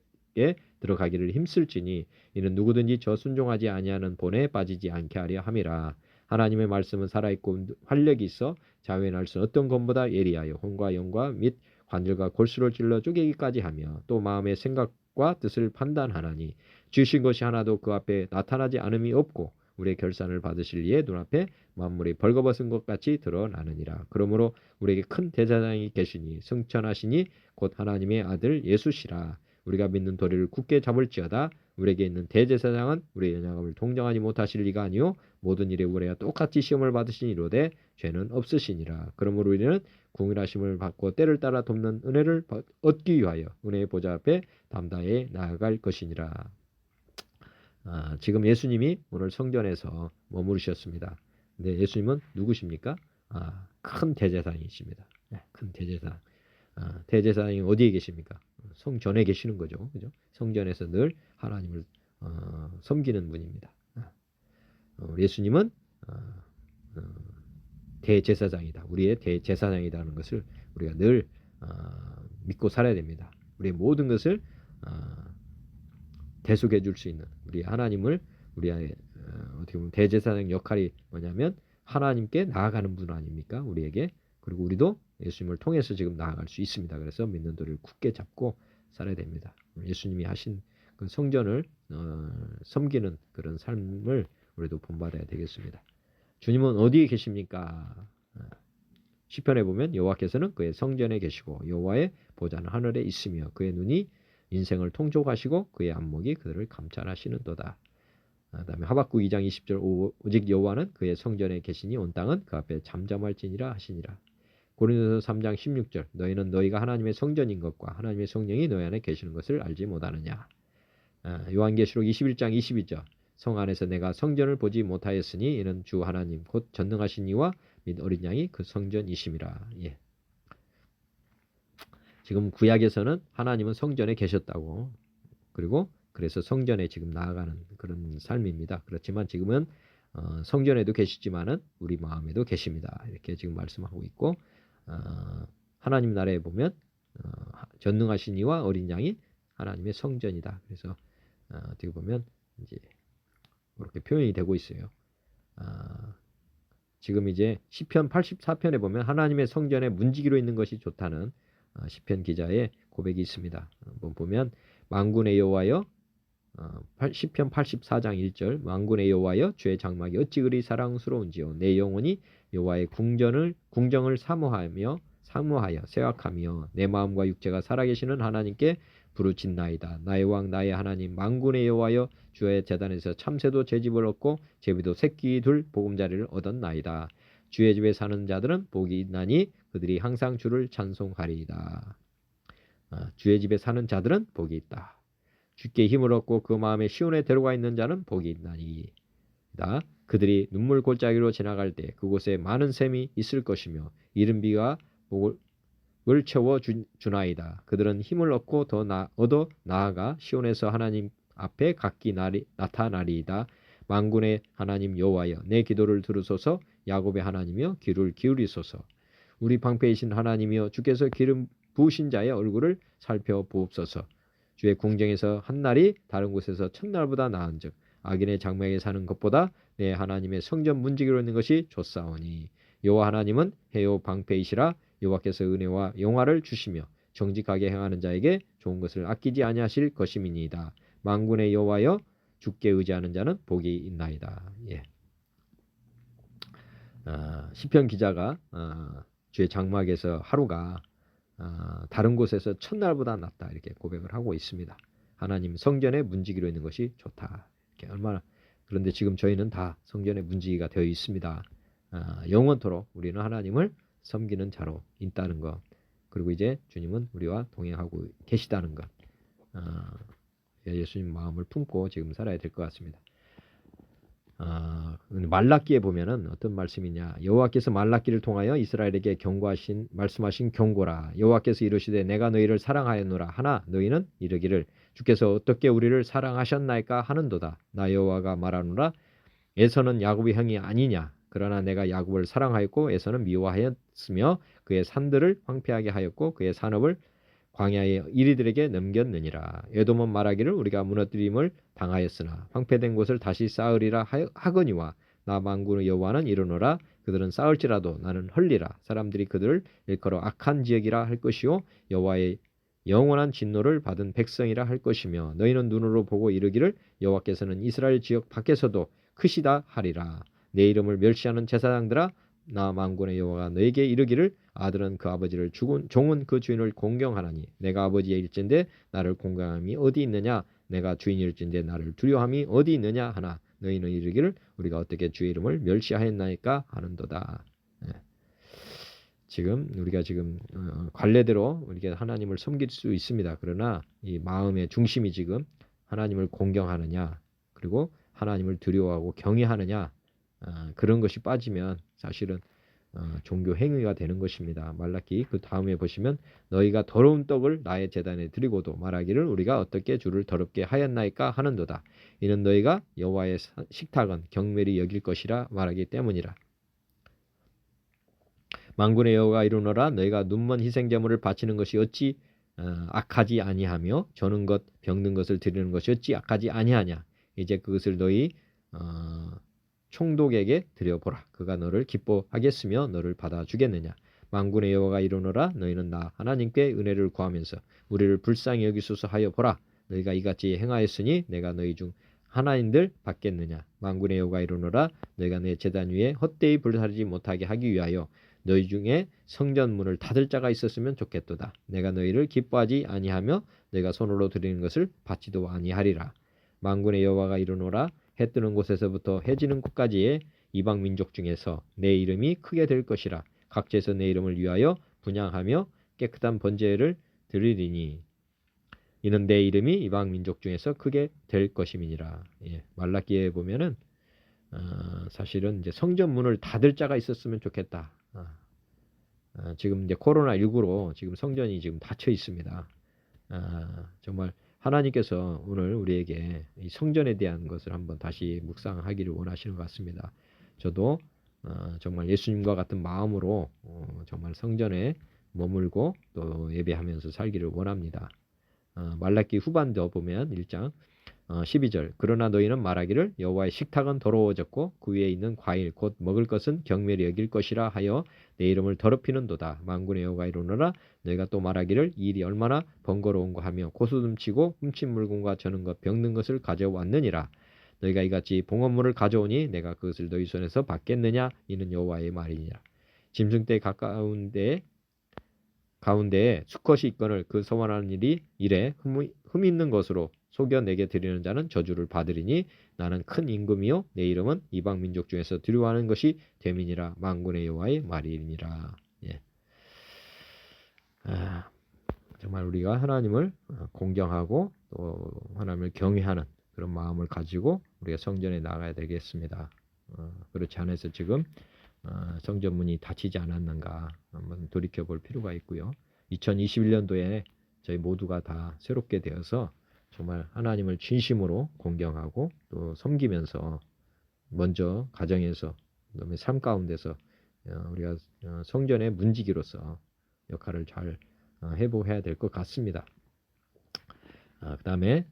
Speaker 1: 들어가기를 힘쓸지니 이는 누구든지 저 순종하지 아니하는 본에 빠지지 않게 하려 함이라. 하나님의 말씀은 살아있고 활력이 있어 자유의 날선 어떤 검보다 예리하여 혼과 영과 및 관절과 골수를 찔러 쪼개기까지 하며 또 마음의 생각과 뜻을 판단하나니 주신 것이 하나도 그 앞에 나타나지 않음이 없고 우리의 결산을 받으실 이에 눈앞에 만물이 벌거벗은 것 같이 드러나느니라. 그러므로 우리에게 큰 대제사장이 계시니 승천하시니 곧 하나님의 아들 예수시라. 우리가 믿는 도리를 굳게 잡을지어다. 우리에게 있는 대제사장은 우리의 연약함을 동정하지 못하실 리가 아니요 모든 일에 우리와 똑같이 시험을 받으신 이로되 죄는 없으시니라. 그러므로 우리는 궁일하심을 받고 때를 따라 돕는 은혜를 얻기 위하여 은혜의 보좌 앞에 담대히 나아갈 것이니라. 지금 예수님이 오늘 성전에서 머무르셨습니다. 근데 예수님은 누구십니까? 큰 대제사장이십니다. 큰 대제사장. 대제사장이 어디에 계십니까? 성전에 계시는 거죠. 그죠? 성전에서 늘 하나님을 섬기는 분입니다. 예수님은 대제사장이다. 우리의 대제사장이라는 것을 우리가 늘 믿고 살아야 됩니다. 우리의 모든 것을 대속해 줄 수 있는 우리 하나님을 우리의 어떻게 보면 대제사장 역할이 뭐냐면 하나님께 나아가는 분 아닙니까? 우리에게. 그리고 우리도 예수님을 통해서 지금 나아갈 수 있습니다. 그래서 믿는 도리를 굳게 잡고 살아야 됩니다. 예수님이 하신 그 성전을 섬기는 그런 삶을 우리도 본받아야 되겠습니다. 주님은 어디에 계십니까? 시편에 보면 여호와께서는 그의 성전에 계시고 여호와의 보좌는 하늘에 있으며 그의 눈이 인생을 통촉하시고 그의 안목이 그들을 감찰하시는도다. 그다음에 하박국 2장 20절 오직 여호와는 그의 성전에 계시니 온 땅은 그 앞에 잠잠할지니라 하시니라. 고린도서 3장 16절 너희는 너희가 하나님의 성전인 것과 하나님의 성령이 너희 안에 계시는 것을 알지 못하느냐. 요한계시록 21장 22절 성 안에서 내가 성전을 보지 못하였으니 이는 주 하나님 곧 전능하신 이와 및 어린 양이 그 성전이심이라. 예. 지금 구약에서는 하나님은 성전에 계셨다고 그리고 그래서 성전에 지금 나아가는 그런 삶입니다. 그렇지만 지금은 성전에도 계시지만은 우리 마음에도 계십니다. 이렇게 지금 말씀하고 있고 하나님 나라에 보면 전능하신 이와 어린 양이 하나님의 성전이다. 그래서 어떻게 보면 이제 그렇게 표현이 되고 있어요. 지금 이제 시편 84편에 보면 하나님의 성전에 문지기로 있는 것이 좋다는 시편 기자의 고백이 있습니다. 한번 보면 만군의 여호와여 시편 84장 1절 만군의 여호와여 주의 장막이 어찌 그리 사랑스러운지요 내 영혼이 여호와의 궁정을 사모하여 생각하며 내 마음과 육체가 살아계시는 하나님께 부르짖나이다. 나의 왕 나의 하나님 만군의 여호와여 주의 제단에서 참새도 제집을 얻고 제비도 새끼 둘 보금자리를 얻었나이다. 주의 집에 사는 자들은 복이 있나니 그들이 항상 주를 찬송하리이다. 주의 집에 사는 자들은 복이 있다. 주께 힘을 얻고 그 마음에 시온에 들어가 있는 자는 복이 있나이다. 그들이 눈물 골짜기로 지나갈 때 그곳에 많은 샘이 있을 것이며 이른 비가 목을 채워 주나이다. 그들은 힘을 얻고 얻어 나아가 시온에서 하나님 앞에 각기 나타나리이다. 만군의 하나님 여호와여 내 기도를 들으소서. 야곱의 하나님이여 귀를 기울이소서. 우리 방패이신 하나님이여 주께서 기름 부으신 자의 얼굴을 살펴보옵소서. 주의 궁정에서 한 날이 다른 곳에서 첫날보다 나은즉 악인의 장막에 사는 것보다 내 하나님의 성전 문지기로 있는 것이 좋사오니 여호와 하나님은 해요 방패이시라. 여호와께서 은혜와 영화를 주시며 정직하게 행하는 자에게 좋은 것을 아끼지 아니하실 것임이니이다. 만군의 여호와여 주께 의지하는 자는 복이 있나이다. 예. 시편 기자가 주의 장막에서 하루가 다른 곳에서 첫날보다 낫다 이렇게 고백을 하고 있습니다. 하나님 성전에 문지기로 있는 것이 좋다. 이렇게 얼마나 그런데 지금 저희는 다 성전에 문지기가 되어 있습니다. 영원토록 우리는 하나님을 섬기는 자로 있다는 것. 그리고 이제 주님은 우리와 동행하고 계시다는 것. 예수님 마음을 품고 지금 살아야 될 것 같습니다. 말라기에 보면은 어떤 말씀이냐. 여호와께서 말라기를 통하여 이스라엘에게 말씀하신 경고라. 여호와께서 이르시되 내가 너희를 사랑하였노라 하나 너희는 이르기를 주께서 어떻게 우리를 사랑하셨나이까 하는도다. 나 여호와가 말하노라 에서는 야곱의 형이 아니냐. 그러나 내가 야곱을 사랑하였고 에서는 미워하였으며 그의 산들을 황폐하게 하였고 그의 산업을 광야의 이리들에게 넘겼느니라. 에돔은 말하기를 우리가 무너뜨림을 당하였으나 황폐된 곳을 다시 쌓으리라 하거니와 나 만군의 여호와는 이르노라 그들은 쌓을지라도 나는 헐리라. 사람들이 그들을 일컬어 악한 지역이라 할 것이요 여호와의 영원한 진노를 받은 백성이라 할 것이며 너희는 눈으로 보고 이르기를 여호와께서는 이스라엘 지역 밖에서도 크시다 하리라. 내 이름을 멸시하는 제사장들아 나 만군의 여호와가 너에게 이르기를 아들은 그 아버지를 종은 그 주인을 공경하나니 내가 아버지의 일진데 나를 공경함이 어디 있느냐 내가 주인일진데 나를 두려워함이 어디 있느냐 하나 너희는 이르기를 우리가 어떻게 주의 이름을 멸시하였나이까 하는도다. 예. 지금 우리가 지금 관례대로 우리가 하나님을 섬길 수 있습니다. 그러나 이 마음의 중심이 지금 하나님을 공경하느냐 그리고 하나님을 두려워하고 경외하느냐 그런 것이 빠지면 사실은 종교 행위가 되는 것입니다. 말라기 그 다음에 보시면 너희가 더러운 떡을 나의 제단에 드리고도 말하기를 우리가 어떻게 주를 더럽게 하였나이까 하는도다. 이는 너희가 여호와의 식탁은 경멸히 여길 것이라 말하기 때문이라. 만군의 여호와가 이르노라 너희가 눈먼 희생제물을 바치는 것이 어찌 악하지 아니하며 저는 것 병든 것을 드리는 것이 어찌 악하지 아니하냐. 이제 그것을 너희 총독에게 드려보라. 그가 너를 기뻐하겠으며 너를 받아주겠느냐. 만군의 여호와가 이르노라 너희는 나 하나님께 은혜를 구하면서 우리를 불쌍히 여기소서 하여 보라. 너희가 이같이 행하였으니 내가 너희 중 하나님들 받겠느냐. 만군의 여호와가 이르노라 너희가 내 제단 위에 헛되이 불사르지 못하게 하기 위하여 너희 중에 성전 문을 닫을 자가 있었으면 좋겠도다. 내가 너희를 기뻐하지 아니하며 너희가 손으로 드리는 것을 받지도 아니하리라. 만군의 여호와가 이르노라 해 뜨는 곳에서부터 해 지는 곳까지의 이방 민족 중에서 내 이름이 크게 될 것이라. 각지에서 내 이름을 위하여 분향하며 깨끗한 번제를 드리리니 이는 내 이름이 이방 민족 중에서 크게 될 것임이니라. 예, 말라기에 보면은 사실은 이제 성전 문을 닫을 자가 있었으면 좋겠다. 지금 이제 코로나19로 지금 성전이 지금 닫혀 있습니다. 정말 하나님께서 오늘 우리에게 이 성전에 대한 것을 한번 다시 묵상하기를 원하시는 것 같습니다. 저도 정말 예수님과 같은 마음으로 정말 성전에 머물고 또 예배하면서 살기를 원합니다. 말라기 후반도 보면 1장 12절 그러나 너희는 말하기를 여호와의 식탁은 더러워졌고 그 위에 있는 과일 곧 먹을 것은 경멸히 여길 것이라 하여 내 이름을 더럽히는도다. 만군의 여호와가 이르노라 너희가 또 말하기를 이 일이 얼마나 번거로운가 하며 고수듬치고 훔친 물건과 저는 것 병든 것을 가져왔느니라. 너희가 이같이 봉헌물을 가져오니 내가 그것을 너희 손에서 받겠느냐. 이는 여호와의 말이니라. 짐승 떼 가운데에 수컷이 있거늘 그 서원하는 일에 흠이 있는 것으로 속여 내게 드리는 자는 저주를 받으리니 나는 큰 임금이요 내 이름은 이방 민족 중에서 두려워하는 것이 됨이니라. 만군의 여호와의 말이니라. 예. 정말 우리가 하나님을 공경하고 또 하나님을 경외하는 그런 마음을 가지고 우리가 성전에 나가야 되겠습니다. 그렇지 않아서 지금 성전 문이 닫히지 않았는가 한번 돌이켜 볼 필요가 있고요. 2021년도에 저희 모두가 다 새롭게 되어서 정말 하나님을 진심으로 공경하고 또 섬기면서 먼저 가정에서 그다음에 삶 가운데서 우리가 성전의 문지기로서 역할을 잘 해보해야 될 것 같습니다. 그다음에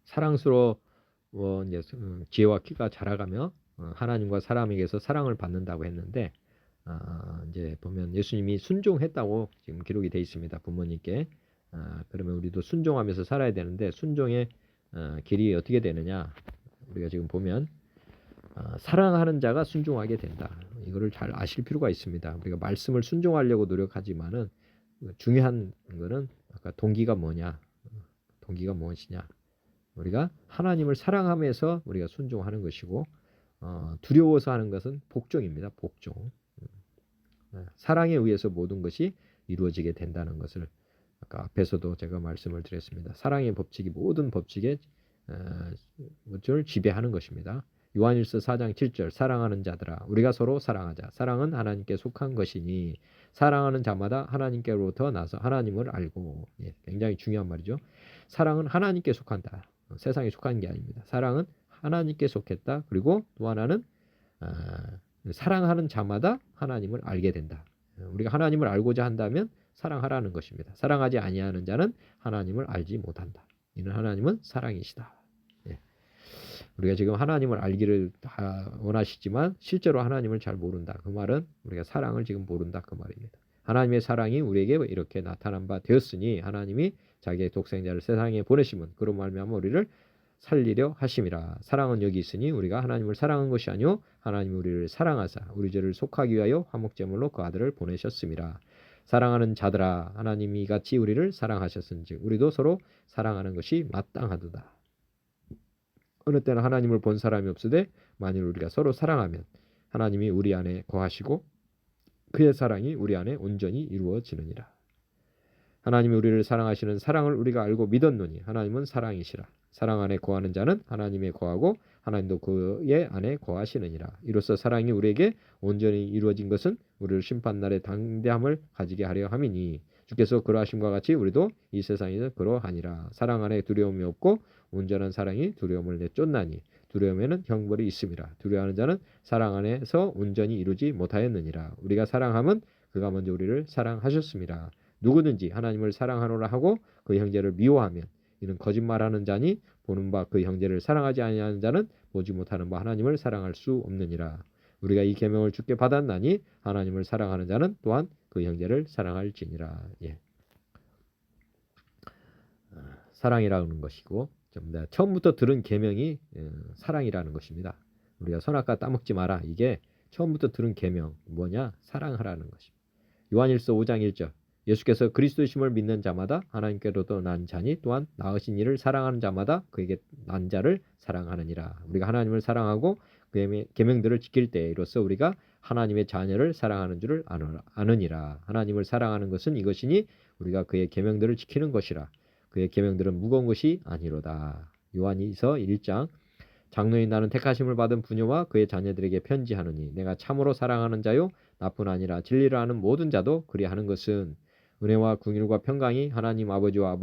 Speaker 1: 사랑스러워 이제 지혜와 키가 자라가며 하나님과 사람에게서 사랑을 받는다고 했는데 이제 보면 예수님이 순종했다고 지금 기록이 되어 있습니다. 부모님께. 그러면 우리도 순종하면서 살아야 되는데 순종의 길이 어떻게 되느냐? 우리가 지금 보면 사랑하는 자가 순종하게 된다. 이거를 잘 아실 필요가 있습니다. 우리가 말씀을 순종하려고 노력하지만은 중요한 거는 아까 동기가 뭐냐? 동기가 무엇이냐? 우리가 하나님을 사랑하면서 우리가 순종하는 것이고 두려워서 하는 것은 복종입니다. 복종. 사랑에 의해서 모든 것이 이루어지게 된다는 것을 아까 앞에서도 제가 말씀을 드렸습니다. 사랑의 법칙이 모든 법칙에 것을 지배하는 것입니다. 요한일서 4장 7절 사랑하는 자들아 우리가 서로 사랑하자. 사랑은 하나님께 속한 것이니 사랑하는 자마다 하나님께로부터 나서 하나님을 알고 굉장히 중요한 말이죠. 사랑은 하나님께 속한다. 세상에 속한 게 아닙니다. 사랑은 하나님께 속했다. 그리고 또 하나는 사랑하는 자마다 하나님을 알게 된다. 우리가 하나님을 알고자 한다면 사랑하라는 것입니다. 사랑하지 아니하는 자는 하나님을 알지 못한다. 이는 하나님은 사랑이시다. 우리가 지금 하나님을 알기를 다 원하시지만 실제로 하나님을 잘 모른다. 그 말은 우리가 사랑을 지금 모른다. 그 말입니다. 하나님의 사랑이 우리에게 이렇게 나타난 바 되었으니 하나님이 자기의 독생자를 세상에 보내시면 그로 말미암아 우리를
Speaker 2: 살리려 하심이라. 사랑은 여기 있으니 우리가 하나님을 사랑한 것이 아니요 하나님이 우리를 사랑하사 우리 죄를 속하기 위하여 화목제물로 그 아들을 보내셨음이라. 사랑하는 자들아 하나님이 같이 우리를 사랑하셨은즉 우리도 서로 사랑하는 것이 마땅하도다. 어느 때는 하나님을 본 사람이 없으되 만일 우리가 서로 사랑하면 하나님이 우리 안에 거하시고 그의 사랑이 우리 안에 온전히 이루어지느니라. 하나님이 우리를 사랑하시는 사랑을 우리가 알고 믿었노니 하나님은 사랑이시라. 사랑 안에 거하는 자는 하나님에 거하고 하나님도 그의 안에 거하시느니라. 이로써 사랑이 우리에게 온전히 이루어진 것은 우리를 심판날에 당대함을 가지게 하려 함이니 주께서 그러하심과 같이 우리도 이 세상에서 그러하니라. 사랑 안에 두려움이 없고 온전한 사랑이 두려움을 내쫓나니 두려움에는 형벌이 있음이라. 두려워하는 자는 사랑 안에서 온전히 이루지 못하였느니라. 우리가 사랑함은 그가 먼저 우리를 사랑하셨습니다. 누구든지 하나님을 사랑하노라 하고 그 형제를 미워하면 이는 거짓말하는 자니 보는 바 그 형제를 사랑하지 아니하는 자는 보지 못하는 바 하나님을 사랑할 수 없느니라. 우리가 이 계명을 주께 받았나니 하나님을 사랑하는 자는 또한 그 형제를 사랑할지니라. 예. 사랑이라는 것이고 처음부터 들은 계명이 사랑이라는 것입니다. 우리가 선악과 따먹지 마라. 이게 처음부터 들은 계명 뭐냐? 사랑하라는 것입니다. 요한일서 5장 1절 예수께서 그리스도이심을 믿는 자마다 하나님께로도 난 자니 또한 낳으신 이를 사랑하는 자마다 그에게 난 자를 사랑하느니라. 우리가 하나님을 사랑하고 그의 계명들을 지킬 때 이로써 우리가 하나님의 자녀를 사랑하는 줄을 아느니라. 하나님을 사랑하는 것은 이것이니 우리가 그의 계명들을 지키는 것이라. 그의 계명들은 무거운 것이 아니로다. 요한일서 1장 장로인 나는 택하심을 받은 부녀와 그의 자녀들에게 편지하노니 내가 참으로 사랑하는 자요 나뿐 아니라 진리를 아는 모든 자도 그리하는 것은 은혜와 긍휼과 평강이 하나님 아버지와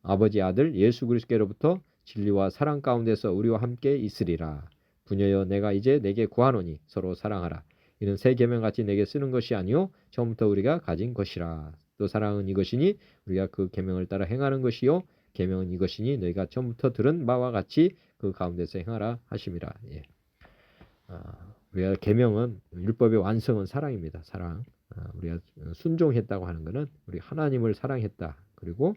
Speaker 2: 아버지 아들 예수 그리스도께로부터 진리와 사랑 가운데서 우리와 함께 있으리라. 부녀여 내가 이제 내게 구하노니 서로 사랑하라. 이는 새 계명같이 내게 쓰는 것이 아니요 처음부터 우리가 가진 것이라. 또 사랑은 이것이니 우리가 그 계명을 따라 행하는 것이요 계명은 이것이니 너희가 처음부터 들은 바와 같이 그 가운데서 행하라 하심이라. 예. 우리가 계명은 율법의 완성은 사랑입니다. 사랑. 우리가 순종했다고 하는 것은 우리 하나님을 사랑했다. 그리고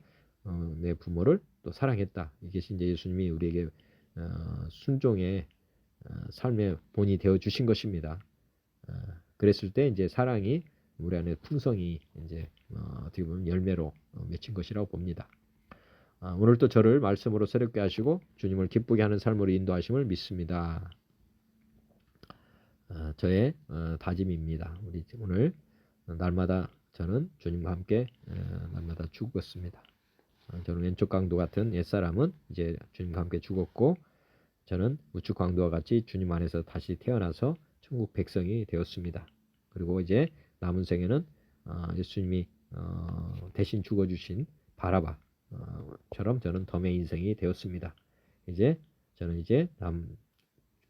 Speaker 2: 내 부모를 또 사랑했다. 이것이 이제 예수님이 우리에게 순종의 삶의 본이 되어 주신 것입니다. 그랬을 때 이제 사랑이 우리 안에 풍성이 이제 어떻게 보면 열매로 맺힌 것이라고 봅니다. 오늘 또 저를 말씀으로 새롭게 하시고 주님을 기쁘게 하는 삶으로 인도하심을 믿습니다. 저의 다짐입니다. 우리 오늘 날마다 저는 주님과 함께 날마다 죽었습니다. 저는 왼쪽 강도 같은 옛사람은 이제 주님과 함께 죽었고 저는 우측 강도와 같이 주님 안에서 다시 태어나서 천국 백성이 되었습니다. 그리고 이제 남은 생에는 예수님이 대신 죽어주신 바라바처럼 저는 덤의 인생이 되었습니다. 이제 저는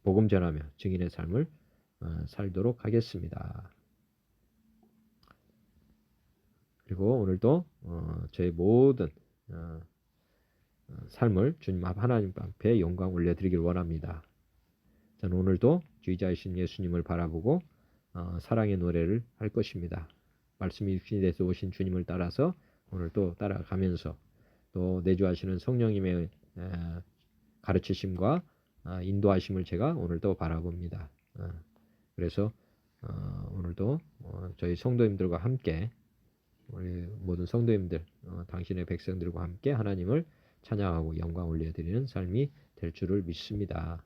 Speaker 2: 복음 전하며 증인의 삶을 살도록 하겠습니다. 그리고 오늘도 저의 모든 삶을 주님 하나님 앞에 영광 올려드리길 원합니다. 저는 오늘도 주의자이신 예수님을 바라보고 사랑의 노래를 할 것입니다. 말씀이 육신이 돼서 오신 주님을 따라서 오늘도 따라가면서 또 내주하시는 성령님의 가르치심과 인도하심을 제가 오늘도 바라봅니다. 그래서 오늘도 저희 성도님들과 함께 우리 모든 성도님들 당신의 백성들과 함께 하나님을 찬양하고 영광 올려드리는 삶이 될 줄을 믿습니다.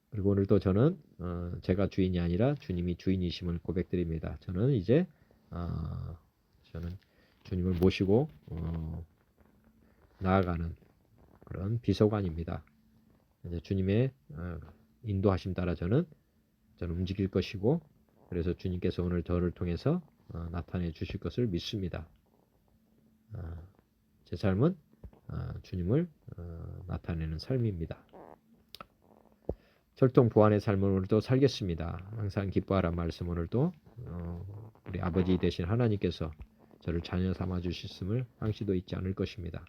Speaker 2: 그리고 오늘도 저는 제가 주인이 아니라 주님이 주인이심을 고백드립니다. 저는 이제 저는 주님을 모시고 나아가는 그런 비서관입니다. 이제 주님의 인도하심 따라 저는 움직일 것이고 그래서 주님께서 오늘 저를 통해서 나타내 주실 것을 믿습니다. 제 삶은 주님을 나타내는 삶입니다. 철통 보안의 삶을 오늘도 살겠습니다. 항상 기뻐하라 말씀 오늘도 우리 아버지 되신 하나님께서 저를 자녀 삼아 주셨음을 항시도 잊지 않을 것입니다.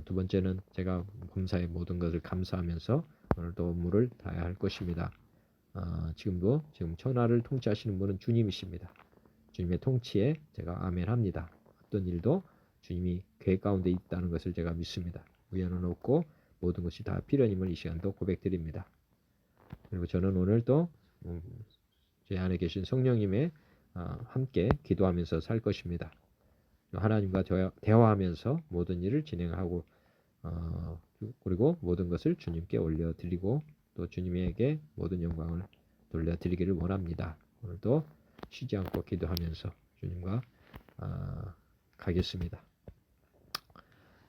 Speaker 2: 두 번째는 제가 범사의 모든 것을 감사하면서 오늘도 업무를 다해야 할 것입니다. 지금 천하를 통치하시는 분은 주님이십니다. 주님의 통치에 제가 아멘합니다. 어떤 일도 주님이 계획 가운데 있다는 것을 제가 믿습니다. 우연은 없고 모든 것이 다 필연임을 이 시간도 고백드립니다. 그리고 저는 오늘 또 제 안에 계신 성령님의 함께 기도하면서 살 것입니다. 하나님과 대화하면서 모든 일을 진행하고 그리고 모든 것을 주님께 올려드리고 또 주님에게 모든 영광을 돌려드리기를 원합니다. 오늘도 쉬지 않고 기도하면서 주님과 가겠습니다.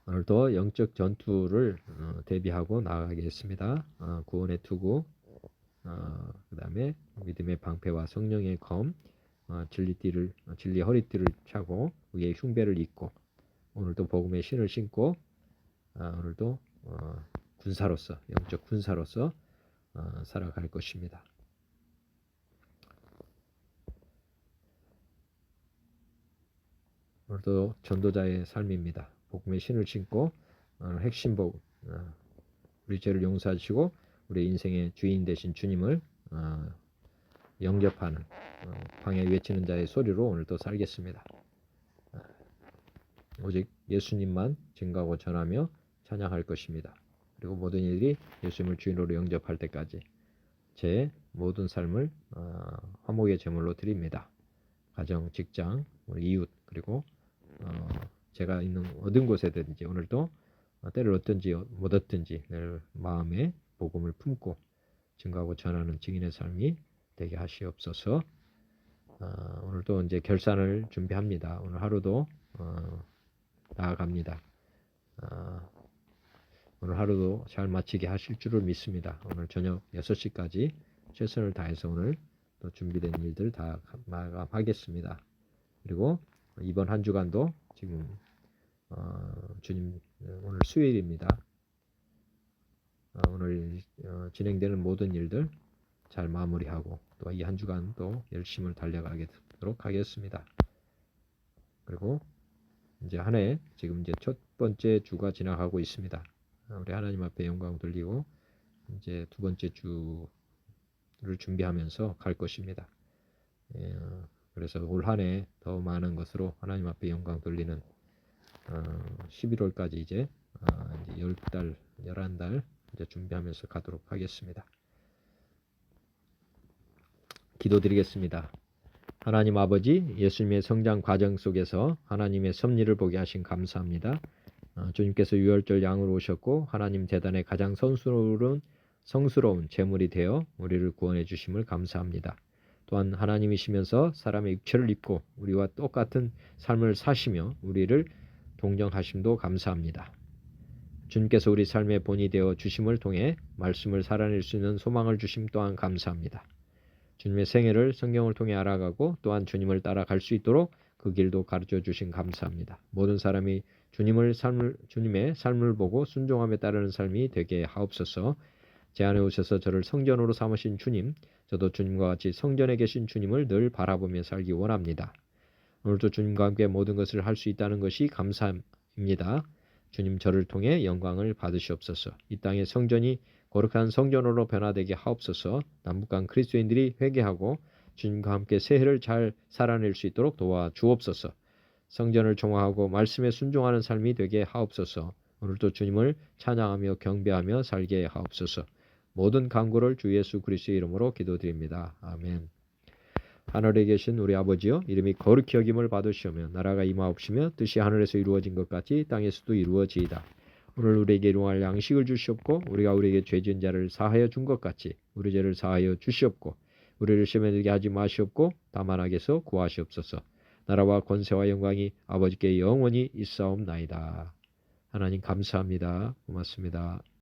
Speaker 2: 오늘도 영적 전투를 대비하고 나아가겠습니다. 구원의 투구, 그 다음에 믿음의 방패와 성령의 검, 진리 허리띠를 차고 위에 흉배를 입고 오늘도 복음의 신을 신고 오늘도 군사로서 영적 군사로서 살아갈 것입니다. 오늘도 전도자의 삶입니다. 복음의 신을 신고 핵심 복음, 우리 죄를 용서하시고 우리 인생의 주인 되신 주님을 영접하는 방에 외치는 자의 소리로 오늘도 살겠습니다. 오직 예수님만 증거하고 전하며 찬양할 것입니다. 그리고 모든 일이 예수님을 주인으로 영접할 때까지 제 모든 삶을 화목의 제물로 드립니다. 가정, 직장, 우리 이웃 그리고 제가 있는 어떤 곳에든지 오늘도 때를 얻든지 못 얻든지 늘 마음에 복음을 품고 증거하고 전하는 증인의 삶이 되게 하시옵소서. 오늘도 이제 결산을 준비합니다. 오늘 하루도 나아갑니다. 오늘 하루도 잘 마치게 하실 줄을 믿습니다. 오늘 저녁 6시까지 최선을 다해서 오늘 또 준비된 일들 다 마감하겠습니다. 그리고 이번 한 주간도 지금 주님 오늘 수요일입니다. 오늘 진행되는 모든 일들 잘 마무리하고 또 이 한 주간 또 열심을 달려가도록 하겠습니다. 그리고 이제 한 해 지금 이제 첫 번째 주가 지나가고 있습니다. 우리 하나님 앞에 영광 돌리고 이제 두 번째 주를 준비하면서 갈 것입니다. 그래서 올 한 해 더 많은 것으로 하나님 앞에 영광 돌리는 11월까지 이제 10달, 11달 이제 준비하면서 가도록 하겠습니다. 기도드리겠습니다. 하나님 아버지, 예수님의 성장 과정 속에서 하나님의 섭리를 보게 하신 감사합니다. 주님께서 유월절 양으로 오셨고 하나님 재단의 가장 성스러운 제물이 되어 우리를 구원해 주심을 감사합니다. 또한 하나님이시면서 사람의 육체를 입고 우리와 똑같은 삶을 사시며 우리를 동정하심도 감사합니다. 주님께서 우리 삶의 본이 되어 주심을 통해 말씀을 살아낼 수 있는 소망을 주심 또한 감사합니다. 주님의 생애를 성경을 통해 알아가고 또한 주님을 따라갈 수 있도록 그 길도 가르쳐 주신 감사합니다. 모든 사람이 주님의 삶을 보고 순종함에 따르는 삶이 되게 하옵소서. 제 안에 오셔서 저를 성전으로 삼으신 주님, 저도 주님과 같이 성전에 계신 주님을 늘 바라보며 살기 원합니다. 오늘도 주님과 함께 모든 것을 할 수 있다는 것이 감사입니다. 주님 저를 통해 영광을 받으시옵소서. 이 땅의 성전이 거룩한 성전으로 변화되게 하옵소서. 남북한 그리스도인들이 회개하고 주님과 함께 새해를 잘 살아낼 수 있도록 도와주옵소서. 성전을 정화하고 말씀에 순종하는 삶이 되게 하옵소서. 오늘도 주님을 찬양하며 경배하며 살게 하옵소서. 모든 간구를 주 예수 그리스도의 이름으로 기도드립니다. 아멘. 하늘에 계신 우리 아버지여, 이름이 거룩히 여김을 받으시오며 나라가 임하옵시며 뜻이 하늘에서 이루어진 것 같이 땅에서도 이루어지이다. 오늘 우리에게 일용할 양식을 주시옵고 우리가 우리에게 죄 지은 자를 사하여 준 것 같이 우리 죄를 사하여 주시옵고 우리를 시험에 들게 하지 마시옵고 다만 악에서 구하시옵소서. 나라와 권세와 영광이 아버지께 영원히 있사옵나이다. 하나님 감사합니다. 고맙습니다.